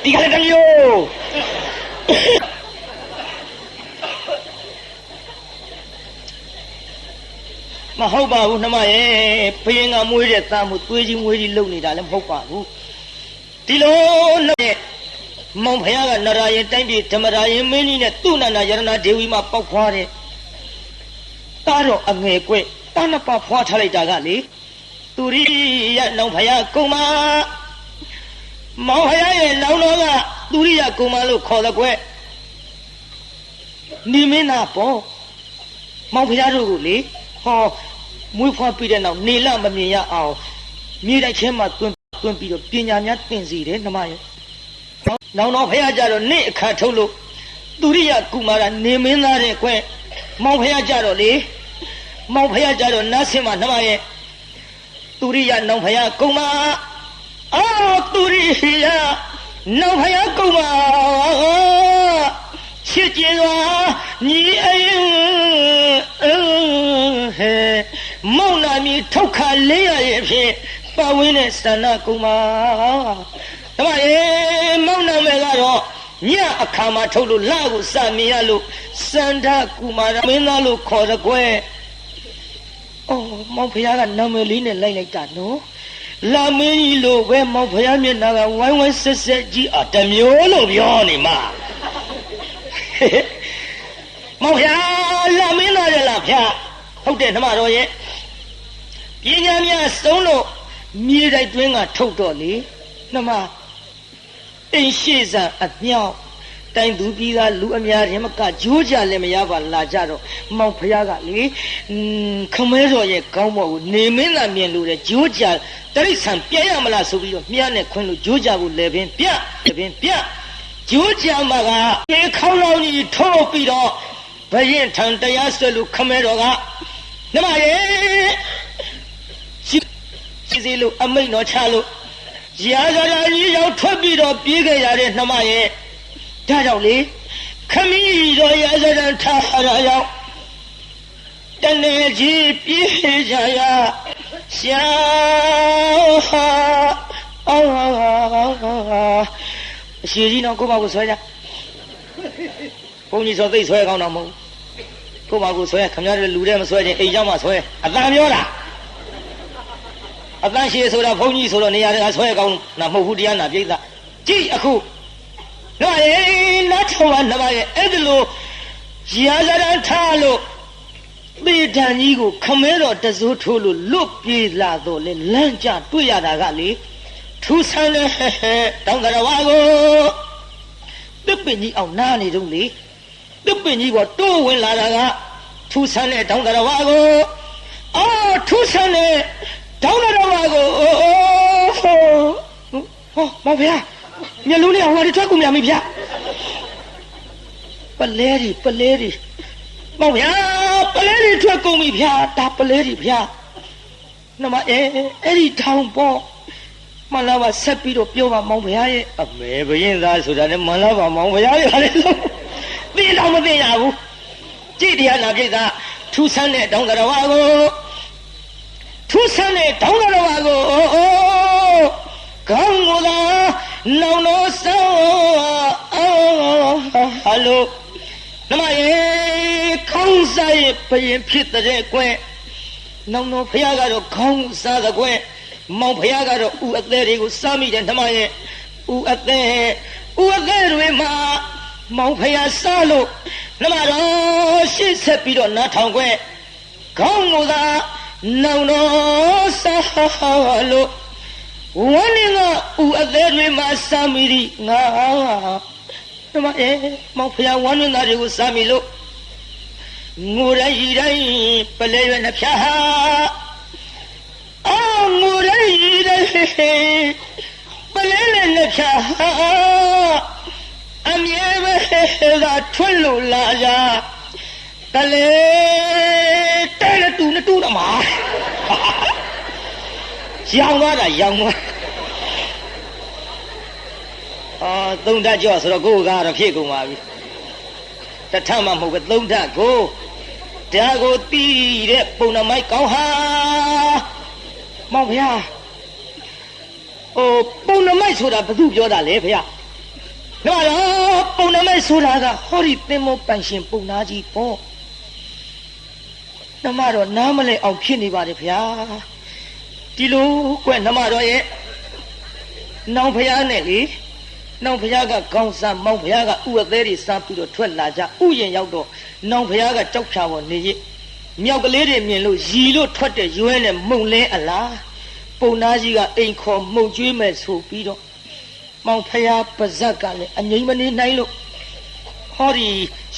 ဒီကလည်းတမျိုးမဟုတ်ပါဘူးနှမရဲ့ဘုရင်ကမွေးတဲ့သားမှုသွေးကြီးမွေးကြီးလုံနေတာလည်းမဟုတ်ပါဘူးဒီလိုနဲ့မောင်ဖယားကနရာယင်တိုင်းပြည်ဓမ္မရာယင်မင်းကြီးနဲ့သူ့နန္ဒယရဏဒေဝီမှာပေါက်ဖွားတယ်တားတော့အငယ်ကွဲ့တားနှစ်ပါးဖွားထားလိုက်တာကလေသူရိယနောင်ဖယားကုံမမောင်ဖယားရဲ့နောင်တော်ကသူရိယကုံမလို့ခေါ်တဲ့ကွဲ့နေမင်းသားပေါ့မောင်ဖယားတို့ကိုလေဟောမွေးဖွားပြီးတဲ့နောက်နေလမမြင်ရအောင်မြေတိုက်ထဲမှာတွန်းပြီးတော့ပညာများသင်စီတယ်နှမရဲ့နောင်တော်ဖယားကြတော့နေ့အခါထုတ်လို့သူရိယကုမာရနေမင်းသားတဲ့ကွယ်မောင်ဖယားကြတော့လေမောင်ဖယားကြတော့နတ်ဆင်းမှာနှမရဲ့သူရိယနောင်ဖယားကုမာသူရိယနောင်ဖယားကုမာချစ်ကြည်စွာညီအရင်ဟဲ့မောင်နာမီထုတ်ခါလေးရရဲ့ဖြင့်ပတ်ဝန်းတဲ့သန္နကုမာတမရေမောင်နာမဲကတော့ညအခါမှာထုတ်လို့လာကိုစမြင်ရလို့စန္ဒကုမာရမင်းသားလို့ခေါ်ရကွယ်အော်မောင်ဖယားကနာမည်လေးနဲ့လိုက်လိုက်တာနော်လာမင်းကြီးလို့ပဲမောင်ဖယားမျက်နှာကဝိုင်းဝိုင်းဆက်ဆက်ကြီးတမျိုးလို့ပြောနေမှာမောင်ဖယားလာမင်းသားရလားဖျားဟုတ်တယ်နှမတော်ရဲ့ပညာများစုံလို့မြေတိုက်တွင်းကထုတ်တော့လေနှမအိမ်ရှိစံအမြောက်တိုင်သူပြည်သားလူအများရင်မကကြိုးကြလည်းမရပါလာကြတော့မောင်ဖယားကလေခမဲတော်ရဲ့ကောင်းပေါ်ကိုနေမင်းသာမြင်လို့တဲ့ကြိုးကြတရိษံပြရမလားဆိုပြီးတော့မြားနဲ့ခွင်းလို့ကြိုးကြဖို့လည်းပင်ပြကြိုးကြမှာကပေခေါင်းလောင်းကြီးထိုးပြီးတော့ဘရင်ထံတရားဆွဲလို့ခမဲတော်ကနှမရဲ့စီစီလို့အမိတ်တော်ချလို့ရာဇာကြီးရောက်ထွက်ပြီးတော့ပြေးခဲ့ရတဲ့နှမရဲ့ဒါကြောင့်လေခမည်းတော်ရာဇာထားရရောက်တနေ့ကြီးပြေးကြရရှာအရှိကြီးတော့ကိုယ့်ဘာကိုဆွဲကြဘုန်းကြီးဆိုသိဆွဲကောင်းတော့မဟုတ်ကိုယ့်ဘာကိုဆွဲခင်ဗျားတို့လူတဲ့မဆွဲခြင်းအိမ်ကြောင့်မှဆွဲအတန်ပြောတာအတန်ရှိဆိုတာဘုန်းကြီးဆိုတော့နေရာတကာဆွဲကောင်းတာမဟုတ်ဘူးတရားနာပြိဿကြည့်အခုနော်နားထောင်နှမရဲ့အဲ့ဒါလို့ရာဇာထားလို့ပေတန်ကြီးကိုခမဲတော်တစိုးထိုးလို့လွတ်ပြေးလာတော့လေလမ်းကြတွေ့ရတာကလေထူဆန်းတဲ့တောင်ကရဝါကိုတစ်ပင်ကြီးအောင်နားနေတော့လေတစ်ပင်ကြီးကတိုးဝင်လာတာကထူဆန်းတဲ့တောင်ကရဝါကိုထူဆန်းတဲ့တောင်ကရဝါကို မောင်ဖျားမျက်လုံးနဲ့ဟိုဒီထွက်ကုန်မြမိဖျားပလဲရီမောင်ဖျားပလဲရီထွက်ကုန်ပြီဖျားဒါပလဲရီဖျားနမအဲ့ဒီထောင်ပေါ့မလာပါဆက်ပြီးတော့ပြောပါမောင်ဖျားရဲ့အမေဘရင်သားဆိုတာနဲ့မလာပါမောင်ဖျားရဲ့ဟာလေသိတော့မသိရဘူးကြည်တရားနာပြိဿထူဆန်းတဲ့တောင်းတော်ဝါကိုထူဆန်းတဲ့တောင်းတော်ဝါကိုကောင်းမလားနောင်တော်ဆောဟယ်လိုနမရေခေါင်းစားရဲ့ဘရင်ဖြစ်တဲ့ကွယ်နောင်တော်ဖခင်ကတော့ခေါင်းစားတဲ့ကွယ်မောင်ဖခင်ကတော့ဥအသေးတွေကိုစားမိတယ်နမရဲ့ဥအသေးတွေမှာမောင်ဖခင်စားလို့နမတော်ရှေ့ဆက်ပြီးတော့နားထောင်ကွယ်ခေါင်းကိုသာနောင်တော်စားလို့ဝန်းနေကဥအသေးတွေမှာစားမိသည်ငါနမမောင်ဖခင်ဝန်းနေတာတွေကိုစားမိလို့ငိုရည်တိုင်းပလဲရွယ်နှဖျားငိုရည်တိုင်းပလဲနဲ့နှဖျားအမြဲပဲကထွက်လို့လာကြတလေတဲ့တူနဲ့တူတော့မှာရောင်သွားတာရောင်သွားသုံးဓာတ်ကြော့ဆိုတော့ကိုယ်ကတော့ဖြည့်ကုန်ပါပြီတထမှမဟုတ်ပဲသုံးဓာတ်ကိုဒါကိုတီးတဲ့ပုံနမိုက်ကောင်းဟာမောင်ဖျားပုံနမိုက်ဆိုတာဘယ်သူပြောတာလဲဖျားနော်တော့ပုံနမိုက်ဆိုတာကဟောဒီသင်္ဘောပန်ရှင်ပုံနာကြီးပေါ့နမတော့နားမလဲအောင်ဖြစ်နေပါတယ်ဖျားဒီလိုကွနမတော်ရဲ့နောင်ဖျားနဲ့လေနောင်ဖျားကကောင်းစားမောင်ဖျားကဥအသေးတွေစားပြီးတော့ထွက်လာကြဥယင်ရောက်တော့နောင်ဖျားကကြောက်ချပေါ်နေရမြောက်ကလေးတွေမြင်လို့ရီလို့ထွက်တဲ့ရွဲနဲ့မှုန်လဲအလားပုံနာကြီးကအိမ်ခေါ်မှုန်ကျွေးမဲ့ဆိုပြီးတော့မောင်ဖျားပါဇက်ကလည်းအငိမ့်မနေနိုင်လို့ဟောဒီ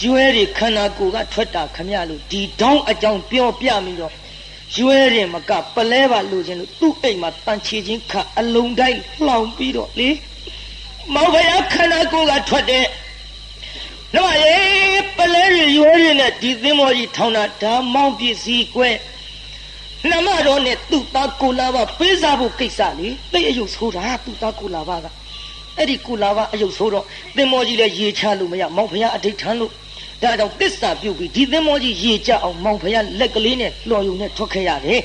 ရွဲတွေခန္ဓာကိုယ်ကထွက်တာခမရလို့ဒီတောင်းအကြောင်းပြောပြပြီးတော့ရွဲတယ်မကပလဲပါလို့ခြင်းလို့သူ့အိမ်မှာတန်ချေချင်းခအလုံးတိုင်းလှောင်ပြီးတော့လေမောင်ဖျားခန္ဓာကိုယ်ကထွက်တဲ့နမရေပလဲရရွယ်ရနဲ့ဒီသင်းမောကြီးထောင်းတာဓာမောင်းပစ္စည်းကွဲနမတော်နဲ့သူ့သားကိုလာပါပေးစားဖို့ကိစ္စလေသိအယုတ်ဆိုတာသူ့သားကိုလာပါကအဲ့ဒီကိုလာပါအယုတ်ဆိုတော့သင်းမောကြီးလည်းရေချလို့မရမောင်ဖျားအဋိဌာန်လို့ဒါကြောင့်တစ္ဆာပြုတ်ပြီးဒီသင်းမောကြီးရေချအောင်မောင်ဖျားလက်ကလေးနဲ့လှော်ယုံနဲ့ထွက်ခဲ့ရတယ်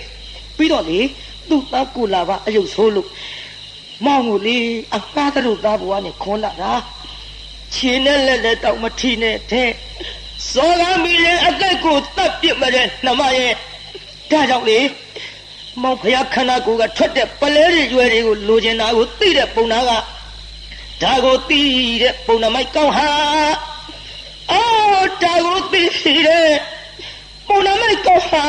ပြီးတော့လေသူ့သားကိုလာပါအယုတ်ဆိုလို့မောင်ကိုလေအငှားတို့သားဘဝနဲ့ခေါ်လာတာခြေနဲ့လက်နဲ့တောက်မထီနဲ့တဲ့စောကမီရင်အသက်ကိုတတ်ပြစ်မတဲ့နှမရဲ့ဒါကြောင့်လေမောင်ဖျားခန္ဓာကိုယ်ကထွက်တဲ့ပလဲတွေရွယ်တွေကိုလိုချင်တာကိုသိတဲ့ပုံနာကဒါကိုသိတဲ့ပုံနာမိုက်ကောင်းဟာဒါကိုသိတဲ့ပုံနာမိုက်ကောင်းဟာ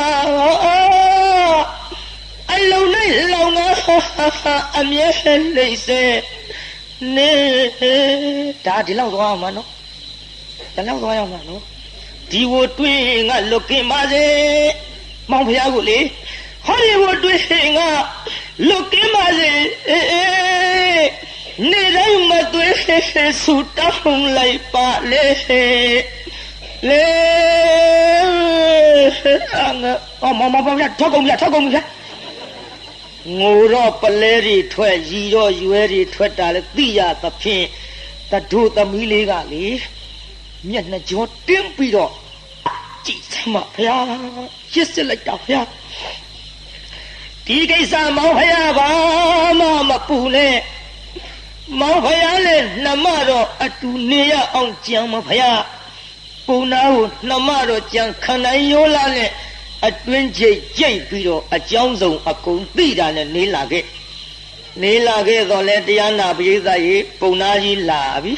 အလုံးနဲ့လောင်ငါအမြဲလိမ့်စေနေဒါဒီလောက်သွားအောင်မနော်ဒီလောက်သွားအောင်မနော်ဒီဝတွေးငါလွတ်ကင်းပါစေမောင်ဖျားကိုလေဟောဒီဝတွေးငါလွတ်ကင်းပါစေနေတိုင်းမသွေးဆူတောင်းလိုက်ပါလေလေမောင်ဖျားထောက်ကုန်ပြငိုတော့ပလဲတွေထွက်ရီတော့ရွဲတွေထွက်တာလေသိရသဖြင့်တတို့သမီးလေးကလေမျက်နှာကြောတင်းပြီးတော့ကြည်စမ်းပါဗျာရစ်စစ်လိုက်တာဗျာဒီကိစ္စမောင်ဖျားဘာမှမပူနဲ့မောင်ဖျားလည်းနှမတော့အတူနေရအောင်ကြံမဖျားပုံနာကိုနှမတော့ကြံခန္ဓာရိုးလာနဲ့အတွင်းကျိတ်ကြိတ်ပြီးတော့အကြောင်းစုံအကုန်သိတာနဲ့နေလာခဲ့တော့လဲတရားနာပရိသတ်ကြီးပုံနာကြီးလာပြီ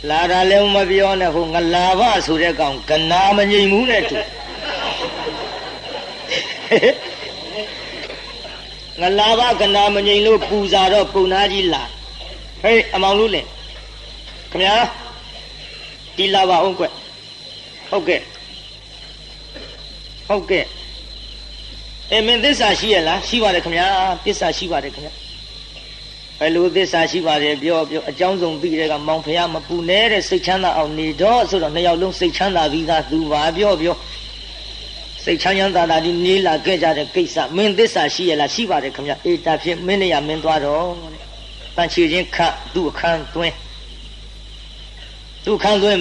လာတာလည်းမပြောနဲ့ဟိုငလာဘဆိုတဲ့ကောင်ကနာမငြိမ်ဘူးနဲ့တူငလာဘကနာမငြိမ်လို့ပူဇာတော့ပုံနာကြီးလာဟေးအမောင်လို့လေခင်ဗျာဒီလာပါအောင်ကွဟုတ်ကဲ့မင်းသစ္စာရှိရလားရှိပါတယ်ခင်ဗျာသစ္စာရှိပါတယ်ခင်ဗျာ ယ်လိုသစ္စာရှိပါရဲ့ပြောအကြောင်းဆုံးပြီးတဲ့ကမောင်ဖះမပူနေတဲ့စိတ်ချမ်းသာအောင်နေတော့ဆိုတော့နှစ်ယောက်လုံးစိတ်ချမ်းသာပြီးသားသူပါပြောစိတ်ချမ်းသာတာဒီနေလာခဲ့ကြတဲ့ကိစ္စမင်းသစ္စာရှိရလားရှိပါတယ်ခင်ဗျအေးဒါဖြင့်မင်းနေရမင်းသွားတော့တန်ချီချင်းခတ်သူ့အခန်းသွင်း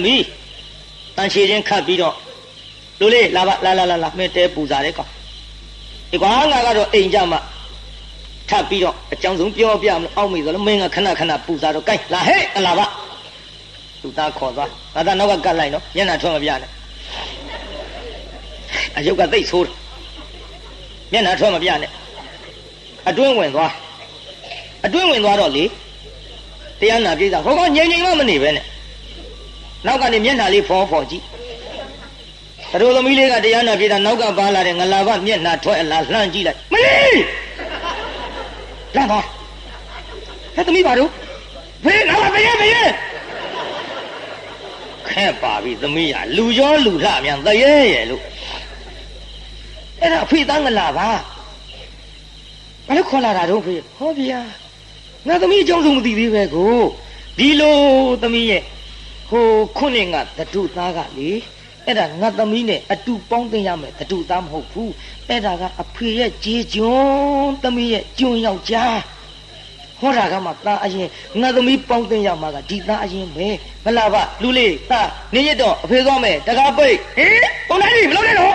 ပြီတန်ချီချင်းခတ်ပြီးတော့လူလေးလာပါလာမင်းတဲပူစားတယ်ကောဒီကွာငါကတော့အိမ်ကြမှာထပ်ပြီးတော့အကြောင်းဆုံးပြောပြမလို့အောက်မိဆိုလို့မင်းကခဏပူစားတော့ကိုင်းလာဟဲ့လာပါသူသားခေါ်သွားငါသားနောက်ကကတ်လိုက်နော်မျက်နှာထွက်မပြနဲ့အယုတ်ကသိတ်ဆိုးတယ်မျက်နှာထွက်မပြနဲ့အတွင်းဝင်သွားတော့လေတရားနာပြေးတာဟိုကောင်ငြိမ်မှမနေပဲနဲ့နောက်ကနေမျက်နှာလေးဖော်ကြည့်ဘရိုသမီးလေးကတရားနာပြေးတာနောက်ကပါလာတဲ့ငလာဘမျက်နှာထွက်လာလှမ်းကြည့်လိုက်မလေးလမ်းသွားဟဲ့သမီးပါတို့ဖေးနာမတရေခဲပါပြီသမီးကလူရောလူလှမြန်တရေရဲ့လို့အဲ့ဒါအဖေသားငလာပါဘာလို့ခေါ်လာတာတော့ဖေးဟောဗျာငါသမီးအကြောင်းဆုံးမသိသေးပဲကိုဒီလိုသမီးရဲ့ဟိုခုနှစ်ကတတုသားကလေအဲ့ဒါငါသမီးနဲ့အတူပေါင်းသိရမယ်တတုသားမဟုတ်ဘူးအဲ့ဒါကအဖေရဲ့ကြေကျွန်းသမီးရဲ့ကျွန်းယောက်ျားဟောတာကမှသားအရင်ငါသမီးပေါင်းသိရမှာကဒီသားအရင်ပဲမလားပါလူလေးသားနေရတော့အဖေသွားမယ်တကားပိတ်ဟင်ပုံသားကြီးမလုပ်နဲ့တော့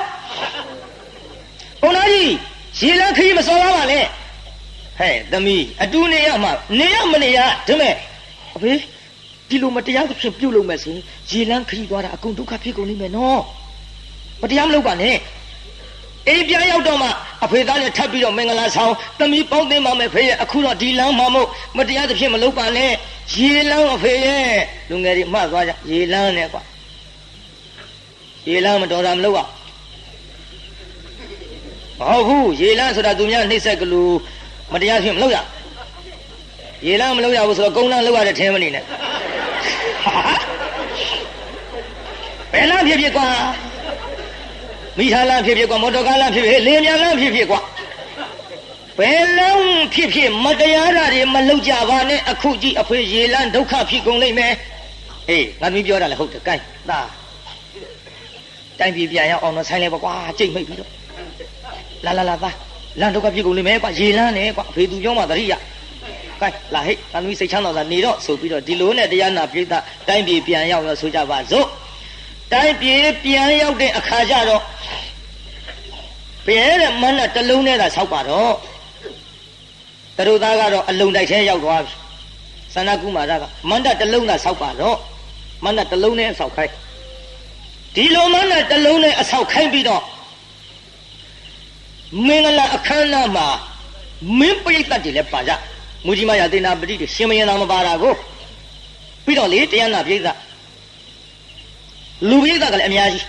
ပုံသားကြီးရေလန်းခရီးမစော်ပါနဲ့ဟဲ့သမီးအတူနေရမှာနေရမနေရဒါမဲ့အဖေဒီလိုမတရားသဖြင့်ပြုတ်လို့မယ်ဆိုရင်ရေလန်းခရီးသွားတာအကုန်ဒုက္ခဖြစ်ကုန်နေမယ်နော်မတရားမလုပ်ပါနဲ့အိမ်ပြန်ရောက်တော့မှအဖေသားနဲ့ထပ်ပြီးတော့မင်္ဂလာဆောင်သမီးပေါင်းသိမ်းပါမယ်ဖေရဲ့အခုတော့ဒီလမ်းမှာမို့မတရားသဖြင့်မလုပ်ပါနဲ့ရေလန်းအဖေရဲ့လူငယ်တွေမှတ်သွားကြရေလန်းနဲ့ကွာရေလန်းမတော်တာမလုပ်ပါမဟုတ်ဘူးရေလန်းဆိုတာသူများနှိမ့်ဆက်ကလူမတရားဖြင့်မလုပ်ရရေလန်းမလုပ်ရဘူးဆိုတော့ကုန်းလန်းလုပ်ရတဲ့ထင်မနေနဲ့ဘယ်လမ်းဖြစ်ကွာမိသားလမ်းဖြစ်ကွာမော်တော်ကားလမ်းဖြစ်လေမြန်လမ်းဖြစ်ကွာဘယ်လမ်းဖြစ်မတရားတာတွေမလုပ်ကြပါနဲ့အခုကြည့်အဖေရေလန်းဒုက္ခဖြစ်ကုန်လိမ့်မယ်ဟေးငါမင်းပြောတာလည်းဟုတ်တယ်ကိုင်းသားတိုင်းပြည်ပြန်ရောက်အောင်တော့ဆိုင်လဲပါကွာကြိတ်မိတ်ပြီးတော့လာသားလမ်းဒုက္ခဖြစ်ကုန်လိမ့်မယ်ကွာရေလန်းနဲ့ကွာအဖေသူပြောမှသတိရကဲလာဟဲ့သမီးစိတ်ချမ်းသာနေတော့ဆိုပြီးတော့ဒီလိုနဲ့တရားနာပိဋကတိုင်းပြည်ပြန်ရောက်ရောဆိုကြပါစို့တိုင်းပြည်ပြန်ရောက်တဲ့အခါကျတော့ဘယ်တဲ့မနဲ့တလုံးနဲ့သာဆောက်ပါတော့တရုသားကတော့အလုံတိုက်ထဲရောက်သွားပြီသန္တာကုမာရကမန္တတလုံးသာဆောက်ပါတော့မန္တတလုံးနဲ့ဆောက်ခိုင်းဒီလိုမနဲ့တလုံးနဲ့အဆောက်ခိုင်းပြီးတော့မင်္ဂလာအခမ်းအနားမှာမင်းပိဋကတွေလည်းပါကြမူကြီးမရသေနာပတိတွေရှင်မယံတော်မပါတာကိုပြီးတော့လေတရားနာပိဋကလူပိဋကကလည်းအများကြီး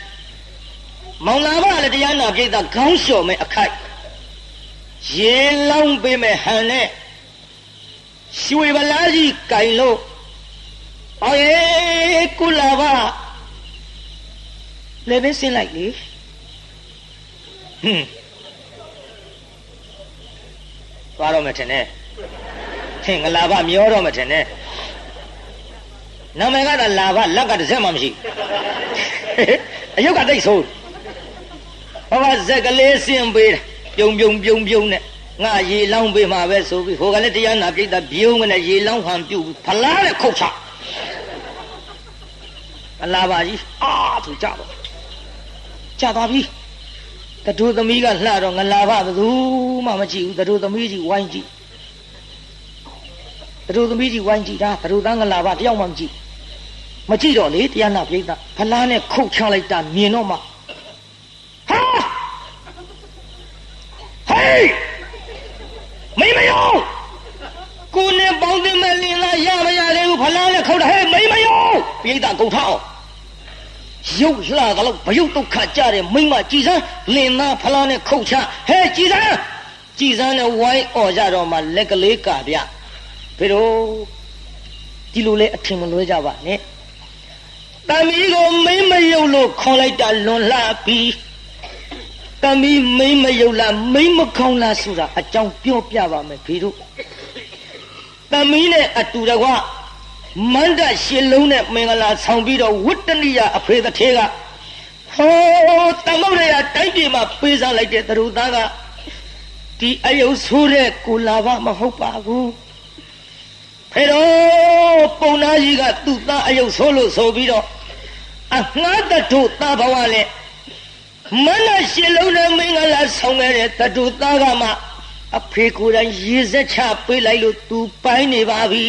မောင်လာမလည်းတရားနာပိဋကခေါင်းလျှော်မဲ့အခိုက်ရေလောင်းပေးမဲ့ဟန်နဲ့ရွှေဗလားကြီးကင်လို့အော်ရေကုလာပါလည်းပဲဆင်းလိုက်လေသွားတော့မှထင်တယ်ထင်ငလာဘမျောတော့မှထင်တယ်နာမည်ကလာဘလက်ကတစ်စက်မှမရှိအယုတ်ကတိတ်ဆိုးဘာမှဇက်ကလေးဆင်းပေးပြုံနဲ့ငါရေလောင်းပေးမှာပဲဆိုပြီးဟိုကလည်းတရားနာပြိတ္တပြုံးနဲ့ရေလောင်းဟန်ပြုတ်ဖလားနဲ့ခုတ်ချအလားပါကြီးသူကြတော့ကြသွားပြီတတူသမီးကလှတော့ငလာဘဘယ်သူမှမကြည့်ဘူးတတူသမီးကြီးဝိုင်းကြည့်တတူသမီးကြီးဝိုင်းကြည့်တာတတူသားငလာဘတယောက်မှမကြည့်တော့လေတရားနာပြိတ္တဖလားနဲ့ခုတ်ချလိုက်တာမြင်တော့မှဟာဟေးမိမယောကိုနဲ့ပေါင်းသိမဲ့လင်းလားရမရလေဘူးဖလားနဲ့ခုတ်တာဟဲ့မိမယောပြိတ္တကုန်ထောက်ရုပ်လှကတော့ဘယုတ်ဒုက္ခကြတဲ့မိမကြည်စမ်းလင်သားဖလားနဲ့ခုတ်ချဟဲ့ကြည်စမ်းနဲ့ဝိုင်းអော်ကြတော့မှလက်ကလေးကာပြဖေတို့ဒီလိုလဲအထင်မလွဲကြပါနဲ့တမီးကိုမိမယုတ်လို့ခေါ်လိုက်တာလွန်လှပြီးတမီးမိမယုတ်လားမိမခေါင်းလားဆိုတာအကြောင်းပြောပြပါမယ်ဖေတို့ သမီးနဲ့အတူတကွမန္တရှစ်လုံးနဲ့မင်္ဂလာဆောင်ပြီးတော့ဝတ္တနိယအဖေတထေးကဟောသမုဒ္ဒရာတိုက်ပြည်မှာပေးစားလိုက်တဲ့သရုသားကဒီအယုတ်ဆိုးတဲ့ကိုလာဘမဟုတ်ပါဘူးဖေတော့ပုံနာကြီးကသူ့သားအယုတ်ဆိုးလို့ဆိုပြီးတော့အငှားတထုသားဘဝနဲ့မန္တရှစ်လုံးနဲ့မင်္ဂလာဆောင်ခဲ့တဲ့သထုသားကမှအဖေကိုယ်တိုင်ရေစက်ချပေးလိုက်လို့သူပိုင်းနေပါပြီ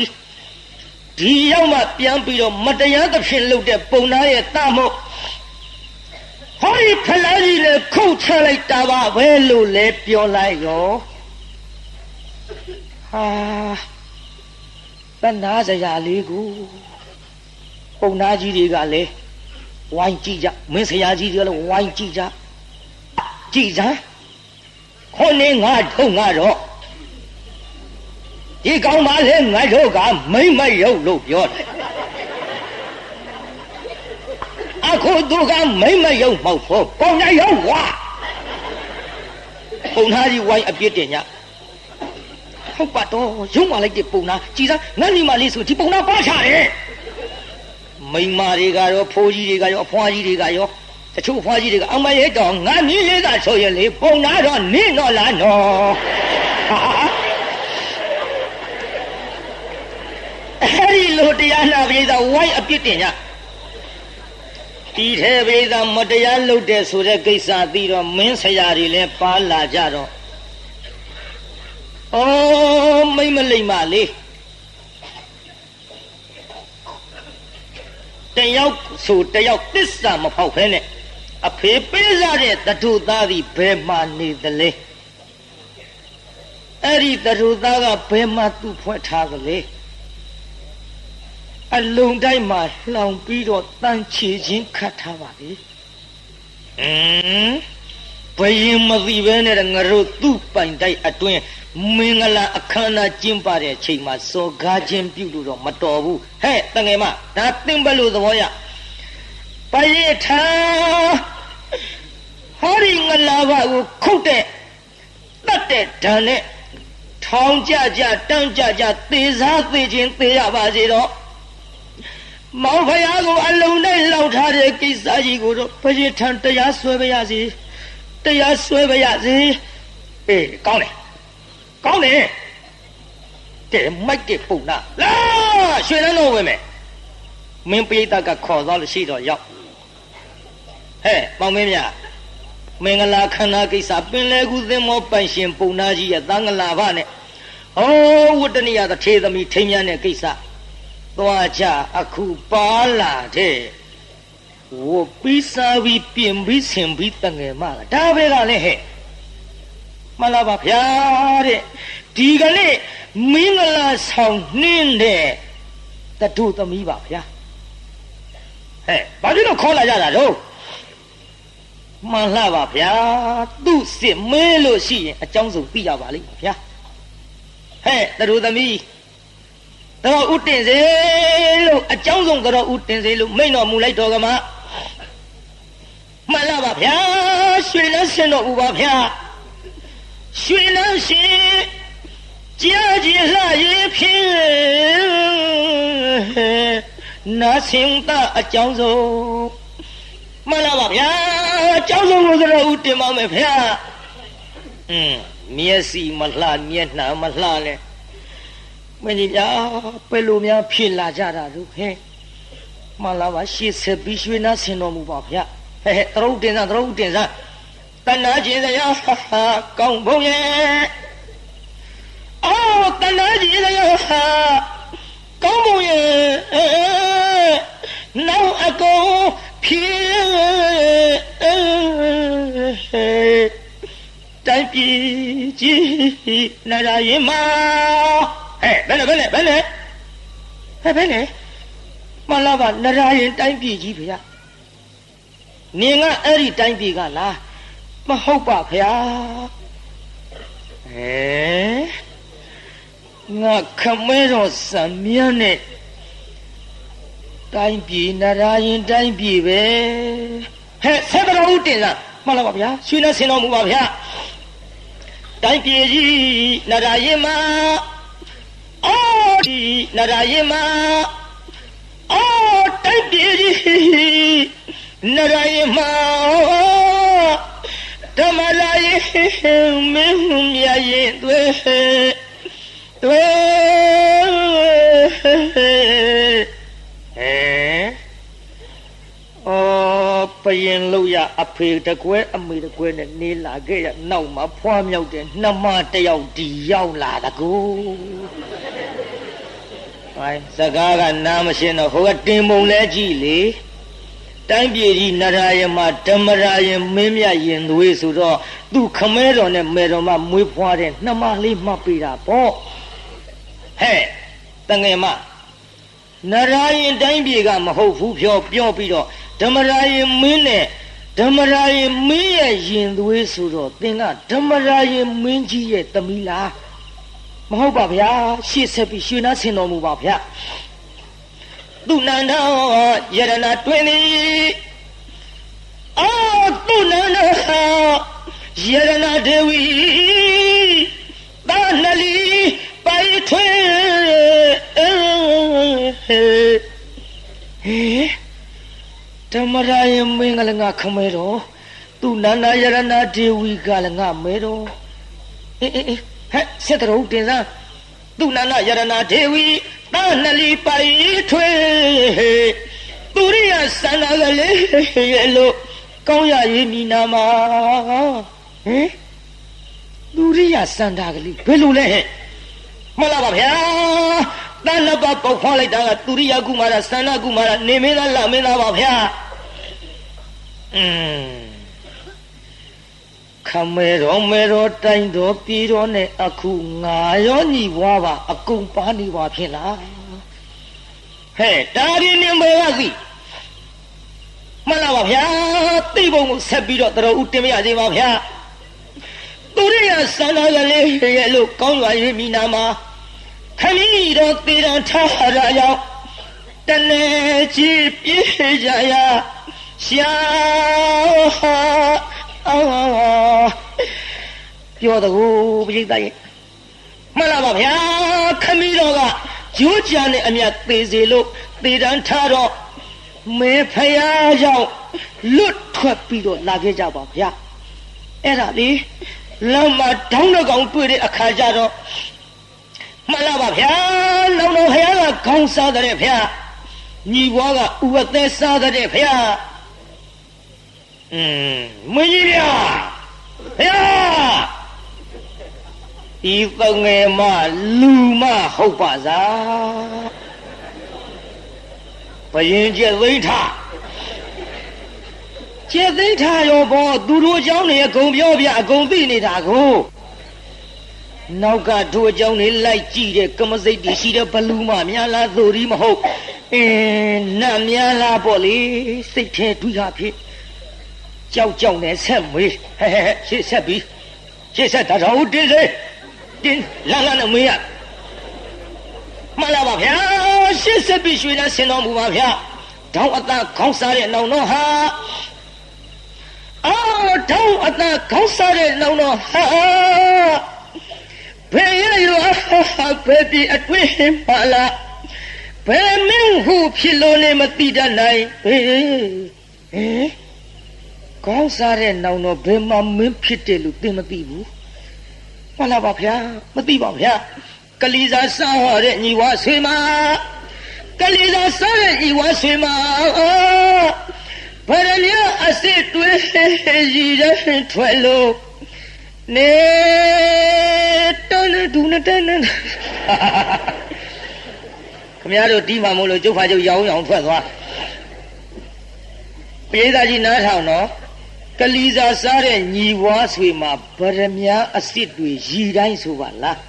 ဒီရောက်မှပြန်ပြီးတော့မတရားသဖြင့်လုပ်တဲ့ပုံနာရဲ့တမို့ဟောဒီဖလားကြီးလည်းခုတ်ချလိုက်တာပါပဲလို့လည်းပြောလိုက်ရောဟာတဏှာစရာလေးကိုပုံနာကြီးတွေကလည်းဝိုင်းကြည့်ကြမင်းဆရာကြီးတွေကလည်းဝိုင်းကြည့်ကြကြည့်စမ်းခေါင်းနဲ့ငါထုတ်ငါတော့ဒီကောင်းပါလေငါတို့ကမိမ့်မရုပ်လို့ပြောတယ်အခုသူကမိမ့်မရုပ်မဟုတ်ဘူးပုံနာရုပ်ကွာပုံနာကြီးဝိုင်းအပြစ်တင်ညဟုတ်ပါတော့ရုံမလိုက်တဲ့ပုံနာကြည်စမ်းငါ့ညီမလေးဆိုဒီပုံနာပါချတယ်မိန်းမတွေကရောဖိုးကြီးတွေကရောအဖွားကြီးတွေကရောတချို့အဖွားကြီးတွေကအမရဲ့တော့ငါနီးလေးကဆိုရင်လေပုံနာတော့နင့်တော့လားနော်အဲ့ဒီလိုတရားနာပရိသတ်ဝိုင်းအပြစ်တင်ညဒီထဲပရိသတ်မတရားလုပ်တဲ့ဆိုတဲ့ကိစ္စသိတော့မင်းဆရာတွေလည်းပါလာကြတော့ဩမိမ့်မလိမ့်မလေးတယောက်ဆိုတယောက်သစ္စာမဖောက်ဖဲနဲ့အဖေပေးစားတဲ့တထုသားသည်ဘယ်မှနေသလဲအဲ့ဒီတထုသားကဘယ်မှသူ့ဖွဲ့ထားသလဲအလုံးတိုင်းမှာလှောင်ပြီးတော့တန်ချေခြင်းခတ်ထားပါလေဘယ်ရင်မသိပဲနဲ့ငါတို့သူ့ပိုင်တိုက်အတွင်းမင်္ဂလာအခမ်းအနားကျင်းပတဲ့အချိန်မှာစော်ကားခြင်းပြုလို့တော့မတော်ဘူးဟဲ့တငယ်မဒါသင်ဘယ်လိုသဘောရပရိထာဟောဒီငလာဘကိုခုတ်တဲ့တတ်တဲ့ဓာတ်နဲ့ထောင်ကြကြတန်းကြကြသေစားသေခြင်းသေရပါစေတော့မောင်ဖယားကိုအလုံးနဲ့လောက်ထားတဲ့ကိစ္စကြီးကိုတော့ပရိထာတရားဆွဲပါရစေတရားဆွဲပါရစေအေးကောင်းတယ်ကောင်းတယ်တဲ့မိုက်တဲ့ပုံနာလာရွှေလန်းတော့ဝင်မယ်မင်းပိဋကကခေါ်သွားလို့ရှိတော့ရောက်ဟဲ့ပေါင်းမင်းမြမင်္ဂလာခန္ဓာကိစ္စပင်လေကူသင်္မောပိုင်ရှင်ပုံနာကြီးရဲ့သံဃလာဘနဲ့ဟောဝတ္တနိယတထေသမီးထိမ်းမြန်းတဲ့ကိစ္စသွားကြအခုပါလာတဲ့ဝပိစာပြီးပြင်ပြီးဆင်ပြီးတငယ်မကဒါပဲကလည်းဟဲ့မလာပါဗျာတဲ့ဒီကနေ့မင်္ဂလာဆောင်နှင်းတဲ့တထုသမီးပါဗျာဟဲ့ဘာဖြစ်လို့ခေါ်လာကြတာတော့မှန်လှပါဗျာသူ့စစ်မဲလို့ရှိရင်အကြောင်းစုံသိရပါလိမ့်ဗျာဟဲ့တထုသမီးတော့ဥတင်စေလို့အကြောင်းစုံကတော့ဥတင်စေလို့မိန့်တော်မူလိုက်တော်ကမှာမှန်လှပါဗျာရွှေလက်ဆင်တော်ဥပါဗျာရွှေလန်းရှင်ကြားကြည်လှရေးဖြင့်နာဆင်တအကြောင်းဆုံးမှန်လားပါဗျာအကြောင်းဆုံးကိုကတော့ဦးတင်ပါမယ်ဗျာမျက်စိမလှမျက်နှာမလှလဲမင်းကြီးများဘယ်လိုများဖြစ်လာကြတာလို့ဟဲ့မှန်လားပါရှေ့ဆက်ပြီးရွှေနာဆင်တော်မူပါဗျာဟဲ့သရုပ်တင်စမ်းသရုပ်တင်စမ်းတဏှာခြင်းစရာကောင်းဖို့ရဲ့အော်တဏှာခြင်းစရာကောင်းဖို့ရဲ့နောက်အကုန်ဖြစ်တိုင်းပြည်ကြီးနာရရင်မဟဲ့ဘယ်နဲ့မလာပါနာရရင်တိုင်းပြည်ကြီးဖေနင်ကအဲ့ဒီတိုင်းပြည်ကလားမဟုတ်ပါဗျာငါခမဲတော်စံမြန်းနဲ့တိုင်းပြည်နရာရင်တိုင်းပြည်ပဲဟဲ့ဆက်တော်ဦးတင်လားမှန်လားပါဗျာရွှေနဲ့ဆင်တော်မူပါဗျာတိုင်းပြည်ကြီးနရာရင်မှာအော် နရယမအော်တိုက်ပြေကြီးနရယမဓမ္မရာယမင်းမြတ်ရင်သွေပရင်လို့ရအဖေတကွဲအမေတကွဲနဲ့နေလာခဲ့ရနောက်မှာဖွားမြောက်တဲ့နှမတယောက်ဒီရောက်လာတကူဟိုင်းစကားကနားမရှင်းတော့ဟိုကတင်ပုံလဲကြည့်လေတိုင်းပြည်ကြီးနရယမဓမ္မရာယမင်းမြတ်ရင်သွေးဆိုတော့သူခမဲတော်နဲ့မေတော်မမွေးဖွားတဲ့နှမလေးမှတ်ပေးတာပေါ့ဟဲ့တငယ်မနရယင်တိုင်းပြည်ကမဟုတ်ဘူးပြောပြီးတော့ဓမ္မရာယမင်းနဲ့ဓမ္မရာယမင်းရဲ့ရင်သွေးဆိုတော့သင်ကဓမ္မရာယမင်းကြီးရဲ့သမီးလားမဟုတ်ပါဗျာရှေ့ဆက်ပြီးရွှေနာဆင်တော်မူပါဗျာသူနန္ဒယရဏတွင်သည်သူနန္ဒယရဏဒေဝီသာနလီပိုင်ထွေဓမ္မရာယမင်းကလည်းငါခမဲတော်သူနန္ဒယရဏဒေဝီကလည်းငါမဲတော်ဟဲ့ဆက်တော်တင်စားသူနန္ဒယရဏဒေဝီသာနလီပိုင်ထွေသူရိယစန္ဒကလေးရဲ့လို့ကောင်းရရေးမိနာမှာသူရိယစန္ဒကလေးဘယ်လိုလဲဟဲ့မလားပါဗျာတဏ္ဍပပေါက်ဖွားလိုက်တာကသူရိယကုမာရစန္ဒကုမာရနေမင်းသားလမင်းသားပါဗျာခမဲတော်မဲတော်တိုင်းတော်ပြည်တော်နဲ့အခုငါရောညီဘွားပါအကုန်ပါနေပါဖြင့်လားဟဲ့ဒါဒီနေမေရစီမလားပါဗျာသိပုံကိုဆက်ပြီးတော့တော်ဦးတင်မရစေပါဗျာသူရိယစန္ဒကလေးရဲ့လို့ကောင်းရွာရေးမိနာမှာခမည်းတော်သေရန်ထားရရောက်တနေ့ချီပြေးကြရရှာပြောတကူပြိတ္တရဲ့မှန်လားပါဗျာခမည်းတော်ကဂျိုးကြံနဲ့အမြတ်သေးစေလို့သေတန်းထားတော့မေဖယားရောက်လွတ်ထွက်ပြီးတော့လာခဲ့ကြပါဗျာအဲ့ဒါလေလမ်းမှာတောင်းတကောင်တွေ့တဲ့အခါကျတော့မှန်လားပါဗျာလောင်တော်ဖယားကခေါင်းစားတဲ့ဗျာညီဘွားကဥဝသက်စားတဲ့ဗျာမင်းကြီးဗျာဗျာဤသငယ်မလူမဟုတ်ပါစားဘယင်ကျက်သိမ်းထားကျက်သိမ်းထားရောဘောသူတို့เจ้าနေအကုန်ပြောပြအကုန်သိနေတာကိုနောက်ကတို့အကြောင်းလေးလိုက်ကြည့်တဲ့ကမစိတ်တွေရှိတဲ့ဘလူးမများလားသို့ရီမဟုတ်နတ်များလားပေါ့လေစိတ်ထဲဒုရဖြစ်ကြောက်နဲ့ဆက်မွေးဟဲရှေ့ဆက်ပြီးရှေ့ဆက်တာတော်တင်းစေတင်းလန်းနဲ့မွေးရမှန်လားပါဗျာရှေ့ဆက်ပြီးရွှေနဲ့ဆင်တော်မူပါဗျာတောင်းအသားခေါင်းစားတဲ့နောင်တော်ဟာတောင်းအသားခေါင်းစားတဲ့နောင်တော်ဟာဘယ်ရရောဘယ်ဒီအတွင်းပါလားဘယ်မင်းဟုဖြစ်လို့လည်းမသိတတ်နိုင်ကောင်းစားတဲ့နောင်တော့ဘယ်မှာမင်းဖြစ်တယ်လို့သင်မသိဘူးမှန်လားပါဗျာမသိပါဗျာကလေးစားစားရတဲ့ညီဝဆွေမကလေးစားစားတဲ့ညီဝဆွေမဗရမယအစစ်တွေးရည်တဲ့ထွက်လို့နေတန်းဒူနဲ့တန်းခမရတို့တီးမှမို့လို့ကျုပ်ဖာကျုပ်ရောင်းထွက်သွားပြေးသားကြီးနားထောင်တော့ကလီစာစားတဲ့ညီဝါဆွေမှာဗရမယအစစ်တွေရည်တိုင်းဆိုပါလား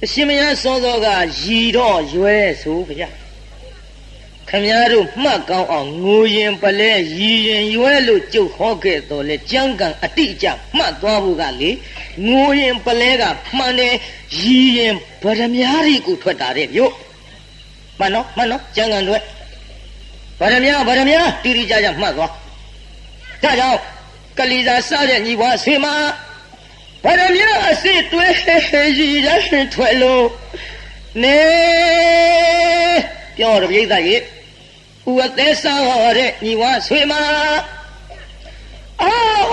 အရှင်မယစောစောကရည်တော့ရွဲဆိုဗျာခမရတို့မှတ်ကောင်းအောင်ငိုရင်ပလဲရည်ရင်ရွဲလို့ကျုပ်ဟောခဲ့တော်လဲကြမ်းကန်အတိအကျမှတ်သွားဖို့ကလေငိုရင်ပလဲကမှန်တယ်ရည်ရင်ဗရမယတွေကိုထွက်တာတဲ့မြို့မှန်နော်ကြမ်းကန်တွေဗရမယတိတိကျကျမှတ်သွားဒါကြောင့်ကလီစာစားတဲ့ညီဘွားဆွေမဗရမယအစစ်တွေးရည်တဲ့ထွက်လို့ နေပြောရပြိဿရေဥဝသေစာဟောတဲ့ညီဝဆွေမဥ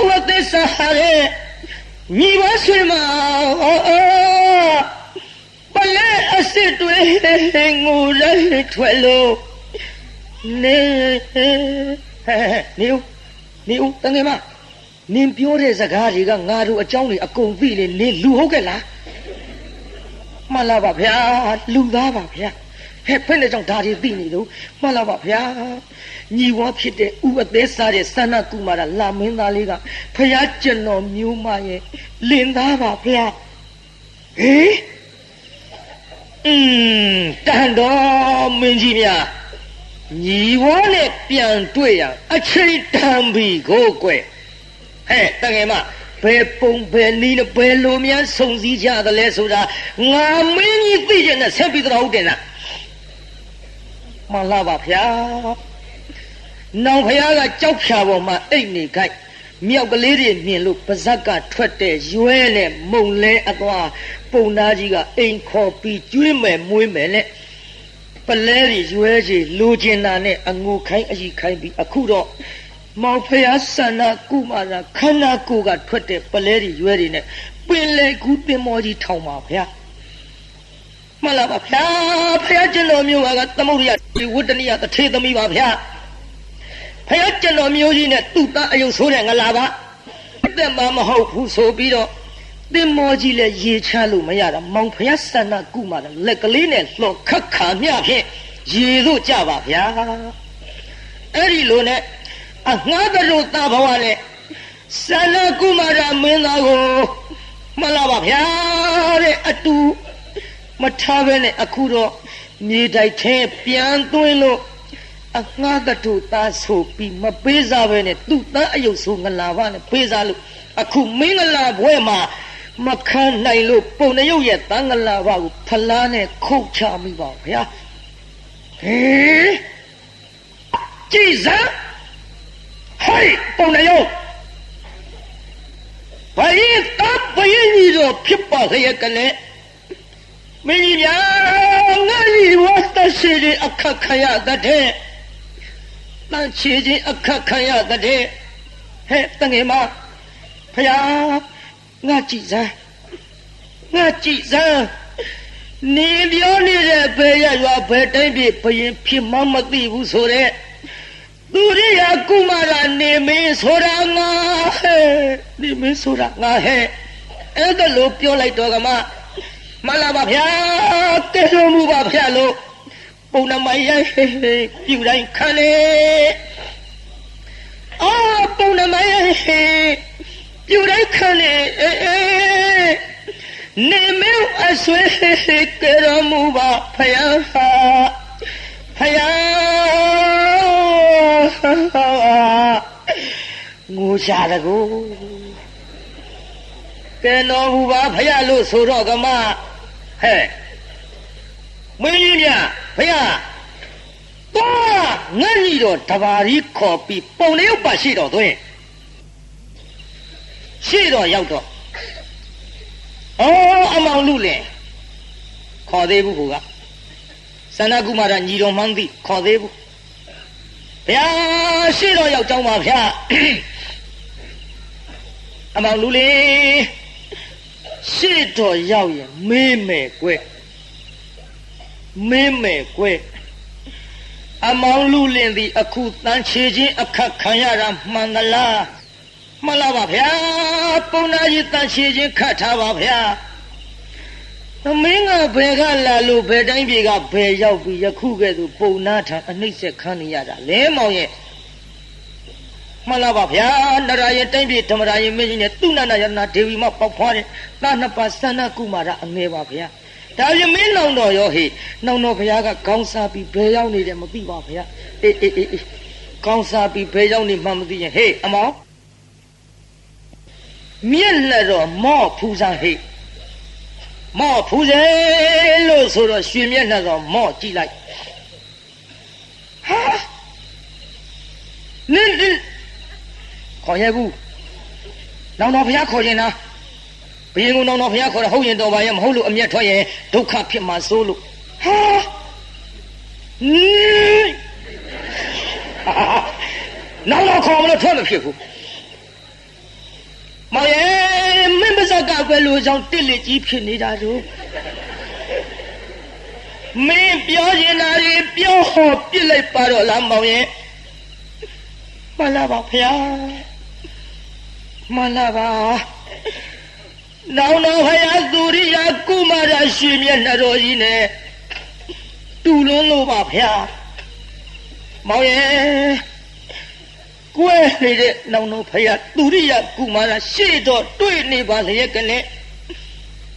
ဝသေစာတဲ့ညီဝဆွေမပလဲအစ်စ်တွေငိုရဲထွက်လို့နေဦးတငယ်မနင်ပြောတဲ့စကားတွေကငါတို့အကြောင်းတွေအကုန်သိလေနေလူဟုတ်ကဲ့လားမှန်လားပါဗျာလူသားပါဗျာဟဲ့ဖက်နဲ့ကြောင့်ဒါတွေသိနေလို့မှန်လားပါဗျာညီဝါဖြစ်တဲ့ဥပသေးစားတဲ့သန္နကုမာရလာမင်းသားလေးကဖယားကျွန်တော်မျိုးမရဲ့လင်သားပါဗျာဟေးတန်တော်မင်းကြီးများညီဝါနဲ့ပြန်တွေ့ရအချိန်တန်ပြီကိုကွယ်ဟဲ့တငယ်မဘယ်ပုံဘယ်နည်းနဲ့ဘယ်လိုများစုံစည်းကြသလဲဆိုတာငါမင်းကြီးသိချင်တဲ့ဆက်ပြီးတော့ဟုတ်တယ်လားမှန်လားပါဗျာနောင်ဖယားကကြောက်ဖြာပေါ်မှာအိတ်နေခိုက်မြောက်ကလေးတွေမြင်လို့ပါဇက်ကထွက်တဲ့ရွဲနဲ့မုံလဲအသွားပုံသားကြီးကအိမ်ခေါ်ပြီးကျွေးမယ်မွေးမယ်နဲ့ပလဲတွေရွဲကြီးလိုချင်တာနဲ့အငိုခိုင်းအကြီးခိုင်းပြီးအခုတော့မောင်ဖယားဆန္ဒကုမာရခန္ဓာကိုယ်ကထွက်တဲ့ပလဲတွေရွဲတွေနဲ့ပင်လေကူးတင်မောကြီးထောင်ပါဗျာမှန်လားပါဗျာဖယားကျွန်တော်မျိုးကသမုဒ္ဒရာဝတ္တနိယတထေသမီးပါဗျာဖယားကျွန်တော်မျိုးကြီးနဲ့သူ့သားအယုံဆိုးတဲ့ငလာပါတဲ့မမဟုတ်ဘူးဆိုပြီးတော့တင်မောကြီးလည်းရေချလို့မရတာမောင်ဖယားဆန္ဒကုမာရလက်ကလေးနဲ့လှော်ခတ်ခါမြဖြင့်ရေတို့ကြပါဗျာအဲ့ဒီလိုနဲ့ငါတို့သားဘဝနဲ့ဆန္ဒကုမာရမင်းသားကိုမှန်လားပါဗျာတဲ့အတူမထားပဲနဲ့အခုတော့မြေတိုက်ထဲပြန်သွင်းလို့ငါတို့သားဆိုပြီးမပေးစားပဲနဲ့သူ့သားအယုတ်ဆိုငလာပါနဲ့ပေးစားလို့အခုမင်္ဂလာဘွဲမှာမခံနိုင်လို့ပုံနှရုပ်ရဲ့တန်ငလာပါကိုဖလားနဲ့ခုတ်ချမိပါဗျာဟေးကြည်စမ်းဟိုက်ပုံနှရုပ်ဘာရင်တပ်ဘရင်ကြီးတော့ဖြစ်ပါရဲ့ကလေးမင်းကြီးများငါ့ဒီဝတ်တရှိတဲ့အခက်ခရတဲ့တန်ချီချင်းအခက်ခရတဲ့ဟဲ့တငယ်မဖယားငါကြည်စမ်းနေပြောနေတဲ့ဘယ်ရွာဘယ်တိုင်းပြည်ဘရင်ဖြစ်မှမသိဘူးဆိုတဲ့သူရိယာကုမာရနေမင်းဆိုတာငါဟဲ့နေမင်းဆိုတာငါဟဲ့အဲ့ဒါလို့ပြောလိုက်တော့ကမှန်လားပါဗျာကဲလို့မူပါဗျာလို့ပုံနမရိုက်ပြူတိုင်းခလေပုံနမရိုက်ပြူတိုင်းခလေနေမင်းအဆွေကဲလို့မူပါဗျာငိုကြတယ်ကိုကဲတော်ဘူးပါဖယားလို့ဆိုတော့ကမဟဲ့မင်းကြီးမြဖယားတော့ငါ့ညီတော်တဘာရီခေါ်ပြီးပုံလေးပါရှိတော်သွင်းရှိတော်ရောက်တော့အမောင်လူလေခေါ်သေးဘူးကိုကစန္ဒကုမာရညီတော်မှန်းသိခေါ်သေးဘူးဗျာရှိတော်ရောက်ကြောင်းပါဗျာအမောင်လူလေရှိတော်ရောက်ရင်မေးမယ်ကွအမောင်လူလင်သည်အခုတန်းချေချင်းအခက်ခံရတာမှန်သလားမှန်လားပါဗျာပုံနာကြီးတန်းချေချင်းခတ်ထားပါဗျာမင်းကဘယ်ကလာလို့ဘယ်တိုင်းပြည်ကဘယ်ရောက်ပြီးယခုကဲ့သို့ပုံနာထံအနှိမ့်ဆက်ခံနေရတာလဲမောင်ရဲ့မှန်လားပါဗျာနရရဲ့တိုင်းပြည်ဓမ္မရာရဲ့မင်းကြီးနဲ့သူနန္ဒယနာဒေဝီမပေါက်ဖွားတဲ့သာနှစ်ပါးဆန္ဒကုမာရအငယ်ပါဗျာဒါပြင်မင်းနောင်တော်ရောဟေ့နောင်တော်ဘုရားကခေါင်းစားပြီးဘယ်ရောက်နေတယ်မသိပါဗျာအေးခေါင်းစားပြီးဘယ်ရောက်နေမှမသိရင်ဟေ့အမောင်မြက်လက်တော့မော့ဖူးစားဟေ့မော့ဖူးစေလို့ဆိုတော့ရွှေမျက်နှာတော့မော့ကြည့်လိုက်ဟာနင်းခေါ်ရဘူးနောင်တော်ဘုရားခေါ်ခြင်းလား ဘယင်ကုံတော်ဖျားခေါ်တာဟုတ်ရင်တော်ပါရဲ့မဟုတ်လို့အမျက်ထွက်ရင်ဒုက္ခဖြစ်မှာစိုးလို့ဟာနောက်ခေါ်မလို့ထွက်မဖြစ်ဘူးမောင်ရဲ့မင်းပါဇက်ကပဲလို့ကြောင့်တစ်လက်ကြီးဖြစ်နေတာတို့မင်းပြောရင်နာရီပြောဟောပြစ်လိုက်ပါတော့လားမောင်ရဲ့မလာပါဖျားမလာပါနောင်တော်ဖျားသူရိယာကုမာရရှင်မျက်နှာတော်ကြီးနဲ့တူလွန်းလို့ပါဖျားမောင်ရဲ့ကွဲနေတဲ့နောင်တော်ဖျားသူရိယာကုမာရရှေ့တော့တွေ့နေပါလျက်ကနဲ့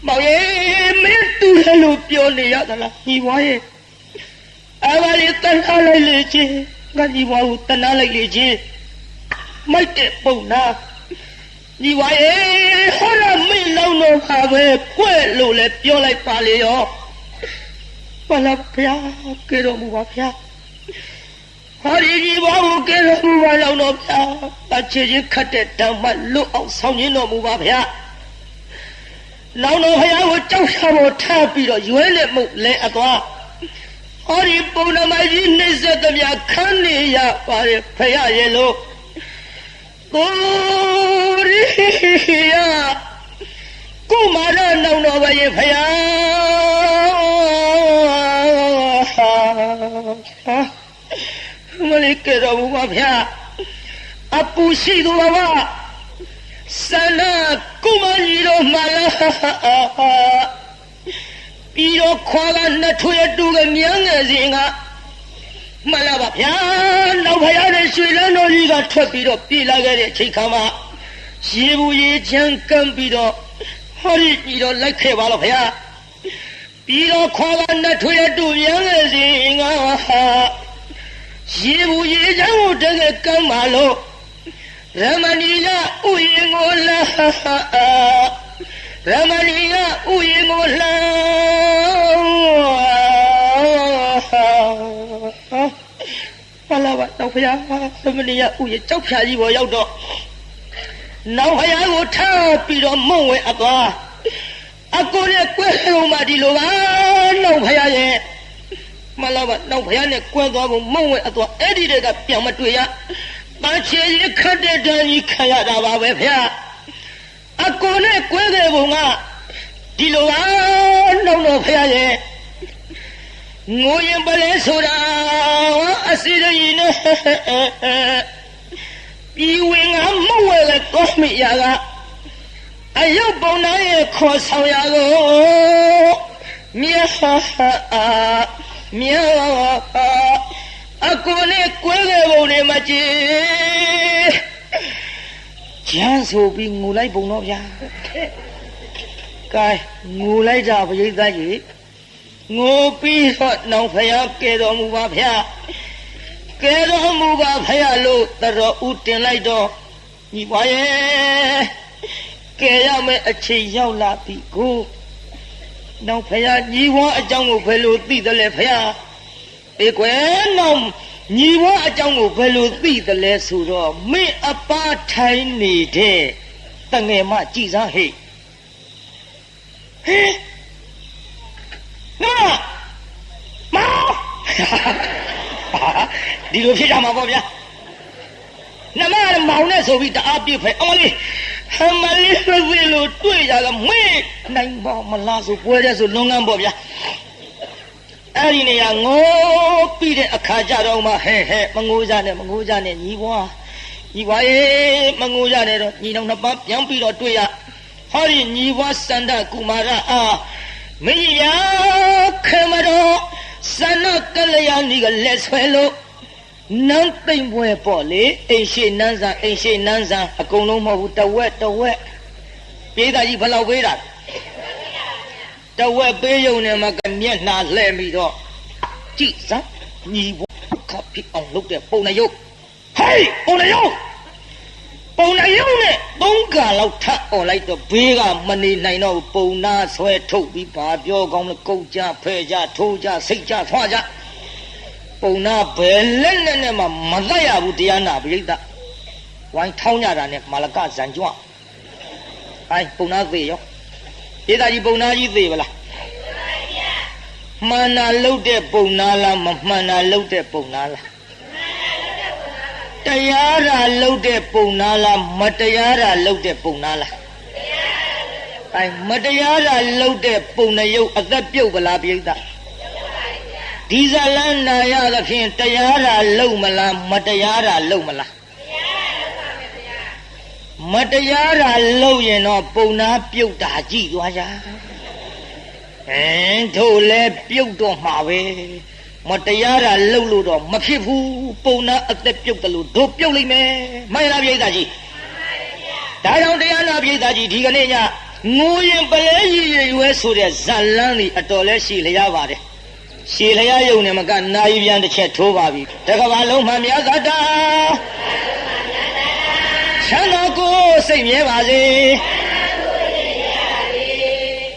မောင်ရဲ့မင်းတူတယ်လို့ပြောနေရသလားညီမရဲ့အဝါရီတန်းထားလိုက်လေချင်းငါညီမကိုတန်းထားလိုက်လေချင်းမိုက်တဲ့ပုံနာညီမရဲ့ဟောရမင်းလောင်းတော့ပါပဲကွဲလို့လည်းပြောလိုက်ပါလေရောဘာလားဖျားကြတော်မူပါဖျားဟောဒီညီမကိုကြတော်မူပါလောင်းတော့ဖျားအချေချင်းခတ်တဲ့တံမလွတ်အောင်ဆောင်းရင်းတော်မူပါဖျားနောင်တော်ဖျားကိုကြောက်ရှာဖို့ထားပြီးတော့ရွဲနဲ့မှုလဲအသွားဟောဒီပုံနမကြီးနှိမ့်ဆက်သမျှခန်းနေရပါတယ်ဖျားရဲ့လို့သူရိယာကုမာရနောင်တော်ရဲ့ဖျားမလေးကတော်ဘုရားဖျားအပူရှိသူဘဝဆန္ဒကုမကြီးတော်မလာပြီးတော့ခွာကနှစ်ထွေတူကမြန်းငယ်စဉ်ကမလာပါဗျာနောက်ဖယားနဲ့ရွှေလန်းတော်ကြီးကထွက်ပြီးတော့ပြေးလာခဲ့တဲ့အချိန်ခါမှာရေဘူးရေချမ်းကမ်းပြီးတော့ဟောဒီပြီးတော့လိုက်ခဲ့ပါတော့ဗျာပြီးတော့ခွာကနှစ်ထွေတူမြန်းငယ်စဉ်ကရေဘူးရေချမ်းကိုတကယ်ကမ်းပါလို့ရမဏီကဥယျာဉ်ကိုလာရမဏီကဥယျာဉ်ကိုလာဟာလာပါတော့ဖျားရမဏီကဥယျာဉ်ကြောက်ဖြာကြီးပေါ်ရောက်တော့နောက်ဖျားကိုထားပြီးတော့မုံဝဲအသွားအကိုနဲ့ကွဲလုံးမှဒီလိုပါနောက်ဖျားရဲ့မလာပါနောက်ဖျားနဲ့ကွဲသွားဖို့မုံဝဲအသွားအဲ့ဒီတည်းကပြန်မတွေ့ရပါချေရခတ်တဲ့တန်းကြီးခံရတာပါပဲဗျာအကိုနဲ့ကွဲတဲ့ဘုံကဒီလိုပါနှုတ်တော်ဖျားရဲ့ငိုရင်ပလဲဆိုတာအစီရည်နဲ့ပြီးဝင်ကမဝဲလည်းကောမိရကအယုတ်ပုံသားရဲ့ခေါ်ဆောင်ရကိုမြတ်အကိုနဲ့ကွဲတဲ့ဘုံတွေမကြည့်ကျန်းဆိုပြီးငိုလိုက်ပုံတော့ဗျာကဲငိုလိုက်ကြပရိသတ်ကြီးငိုပြီးတော့နောင်ဖယားကဲတော်မူပါဗျာကဲတော်မူပါဖယားလို့တတော်ဦးတင်လိုက်တော့ညီပါရဲ့ကဲရမယ်အချိန်ရောက်လာပြီကိုနောင်ဖယားညီဝါအကြောင်းကိုဘယ်လိုသိတယ်လဲဖယားအေးကွယ်နောင်ညီဝါအကြောင်းကိုဘယ်လိုသိတယ်လဲဆိုတော့မင်းအပါထိုင်းနေတဲ့တငယ်မကြည်စားဟဲ့ဟဲ့နော်မောင်ဒီလိုဖြစ်ကြမှာပေါ့ဗျာနမမောင်နဲ့ဆိုပြီးတအားပြစ်ဖဲအမလေးမလေးဆိုလို့တွေ့ရကမေးနိုင်ပါမလားဆိုပွဲတဲ့ဆိုလွန်ကန်းပေါ့ဗျာအဲ့ဒီနေရာငိုပြီးတဲ့အခါကြတော့မှဟဲ့မငိုကြနဲ့ညီဘွားရေမငိုကြနဲ့တော့ညီတော်နှစ်ပါးပြန်ပြီးတော့တွေ့ရဟောဒီညီဘွားစန္ဒကုမာရအားမင်းရခေမတော်စန္ဒကလျာဏီကလက်ဆွဲလို့နန်းသိမ့်ပွဲပေါ့လေအိမ်ရှိနန်းစာအကုန်လုံးမဟုတ်ဘူးတဝက်ပြေးသားကြီးဘယ်လောက်ပေးတာတဝက်ပေးရုံနဲ့မှကမျက်နှာလှဲ့ပြီးတော့ကြည့်စမ်းညီဘခပ်ဖြစ်အောင်လုပ်တဲ့ပုံနယုတ်ဟေးပုံနယုတ်နဲ့သုံးကာလောက်ထပ်អော်လိုက်တော့ဘေးကမနေနိုင်တော့ပုံနာဆွဲထုတ်ပြီးဘာပြောကောင်းလဲကုတ်ကြဖဲကြထိုးကြစိတ်ကြထွားကြပုံနာဘယ်လက်နဲ့မှမလိုက်ရဘူးတရားနာပရိသတ်ဝိုင်းထောင်းကြတာနဲ့မာလကဇန်ကြွအိုင်ပုံနာသေးရော ဧတာကြီးပုံနာကြီးသိပါလားမှန်တာလှုပ်တဲ့ပုံနာလားမမှန်တာလှုပ်တဲ့ပုံနာလားတရားတာလှုပ်တဲ့ပုံနာလားမတရားတာလှုပ်တဲ့ပုံနာလားအဲမတရားတာလှုပ်တဲ့ပုံနှရုပ်အသက်ပြုတ်ကလားပြိဿဒီဇလန်းနာရသဖြင့်တရားတာလှုပ်မလားမတရားတာလှုပ်မလားမတရားတာလှုပ်ရင်တော့ပုံနာပြုတ်တာကြည့်သွားကြတို့လဲပြုတ်တော့မှာပဲမတရားတာလှုပ်လို့တော့မဖြစ်ဘူးပုံနာအသက်ပြုတ်တယ်လို့တို့ပြုတ်လိမ့်မယ်မှန်လားပြိဿကြီးဒါကြောင့်တရားနာပြိဿကြီးဒီကနေ့ညငိုရင်ပလဲကြီးရွယ်ဆိုတဲ့ဇလန်းကြီးအတော်လဲရှိလျားပါတယ်ရှည်လျားယုံနေမကနာယီပြန်တစ်ချက်ထိုးပါပြီတကဘာလုံးမှမြတ်သာတာချမ်းသာကိုစိတ်မြဲပါစေ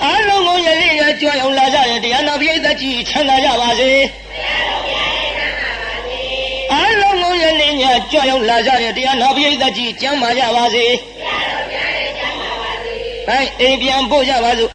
အလုံးကိုရည်ရကြွအောင်လာကြတဲ့တရားနာပရိသတ်ကြီးချမ်းသာကြပါစေအလုံးကိုရည်ညကြွအောင်လာကြတဲ့တရားနာပရိသတ်ကြီးကျမ်းမာကြပါစေအဲအိမ်ပြန်ပို့ကြပါစို့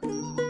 Thank you.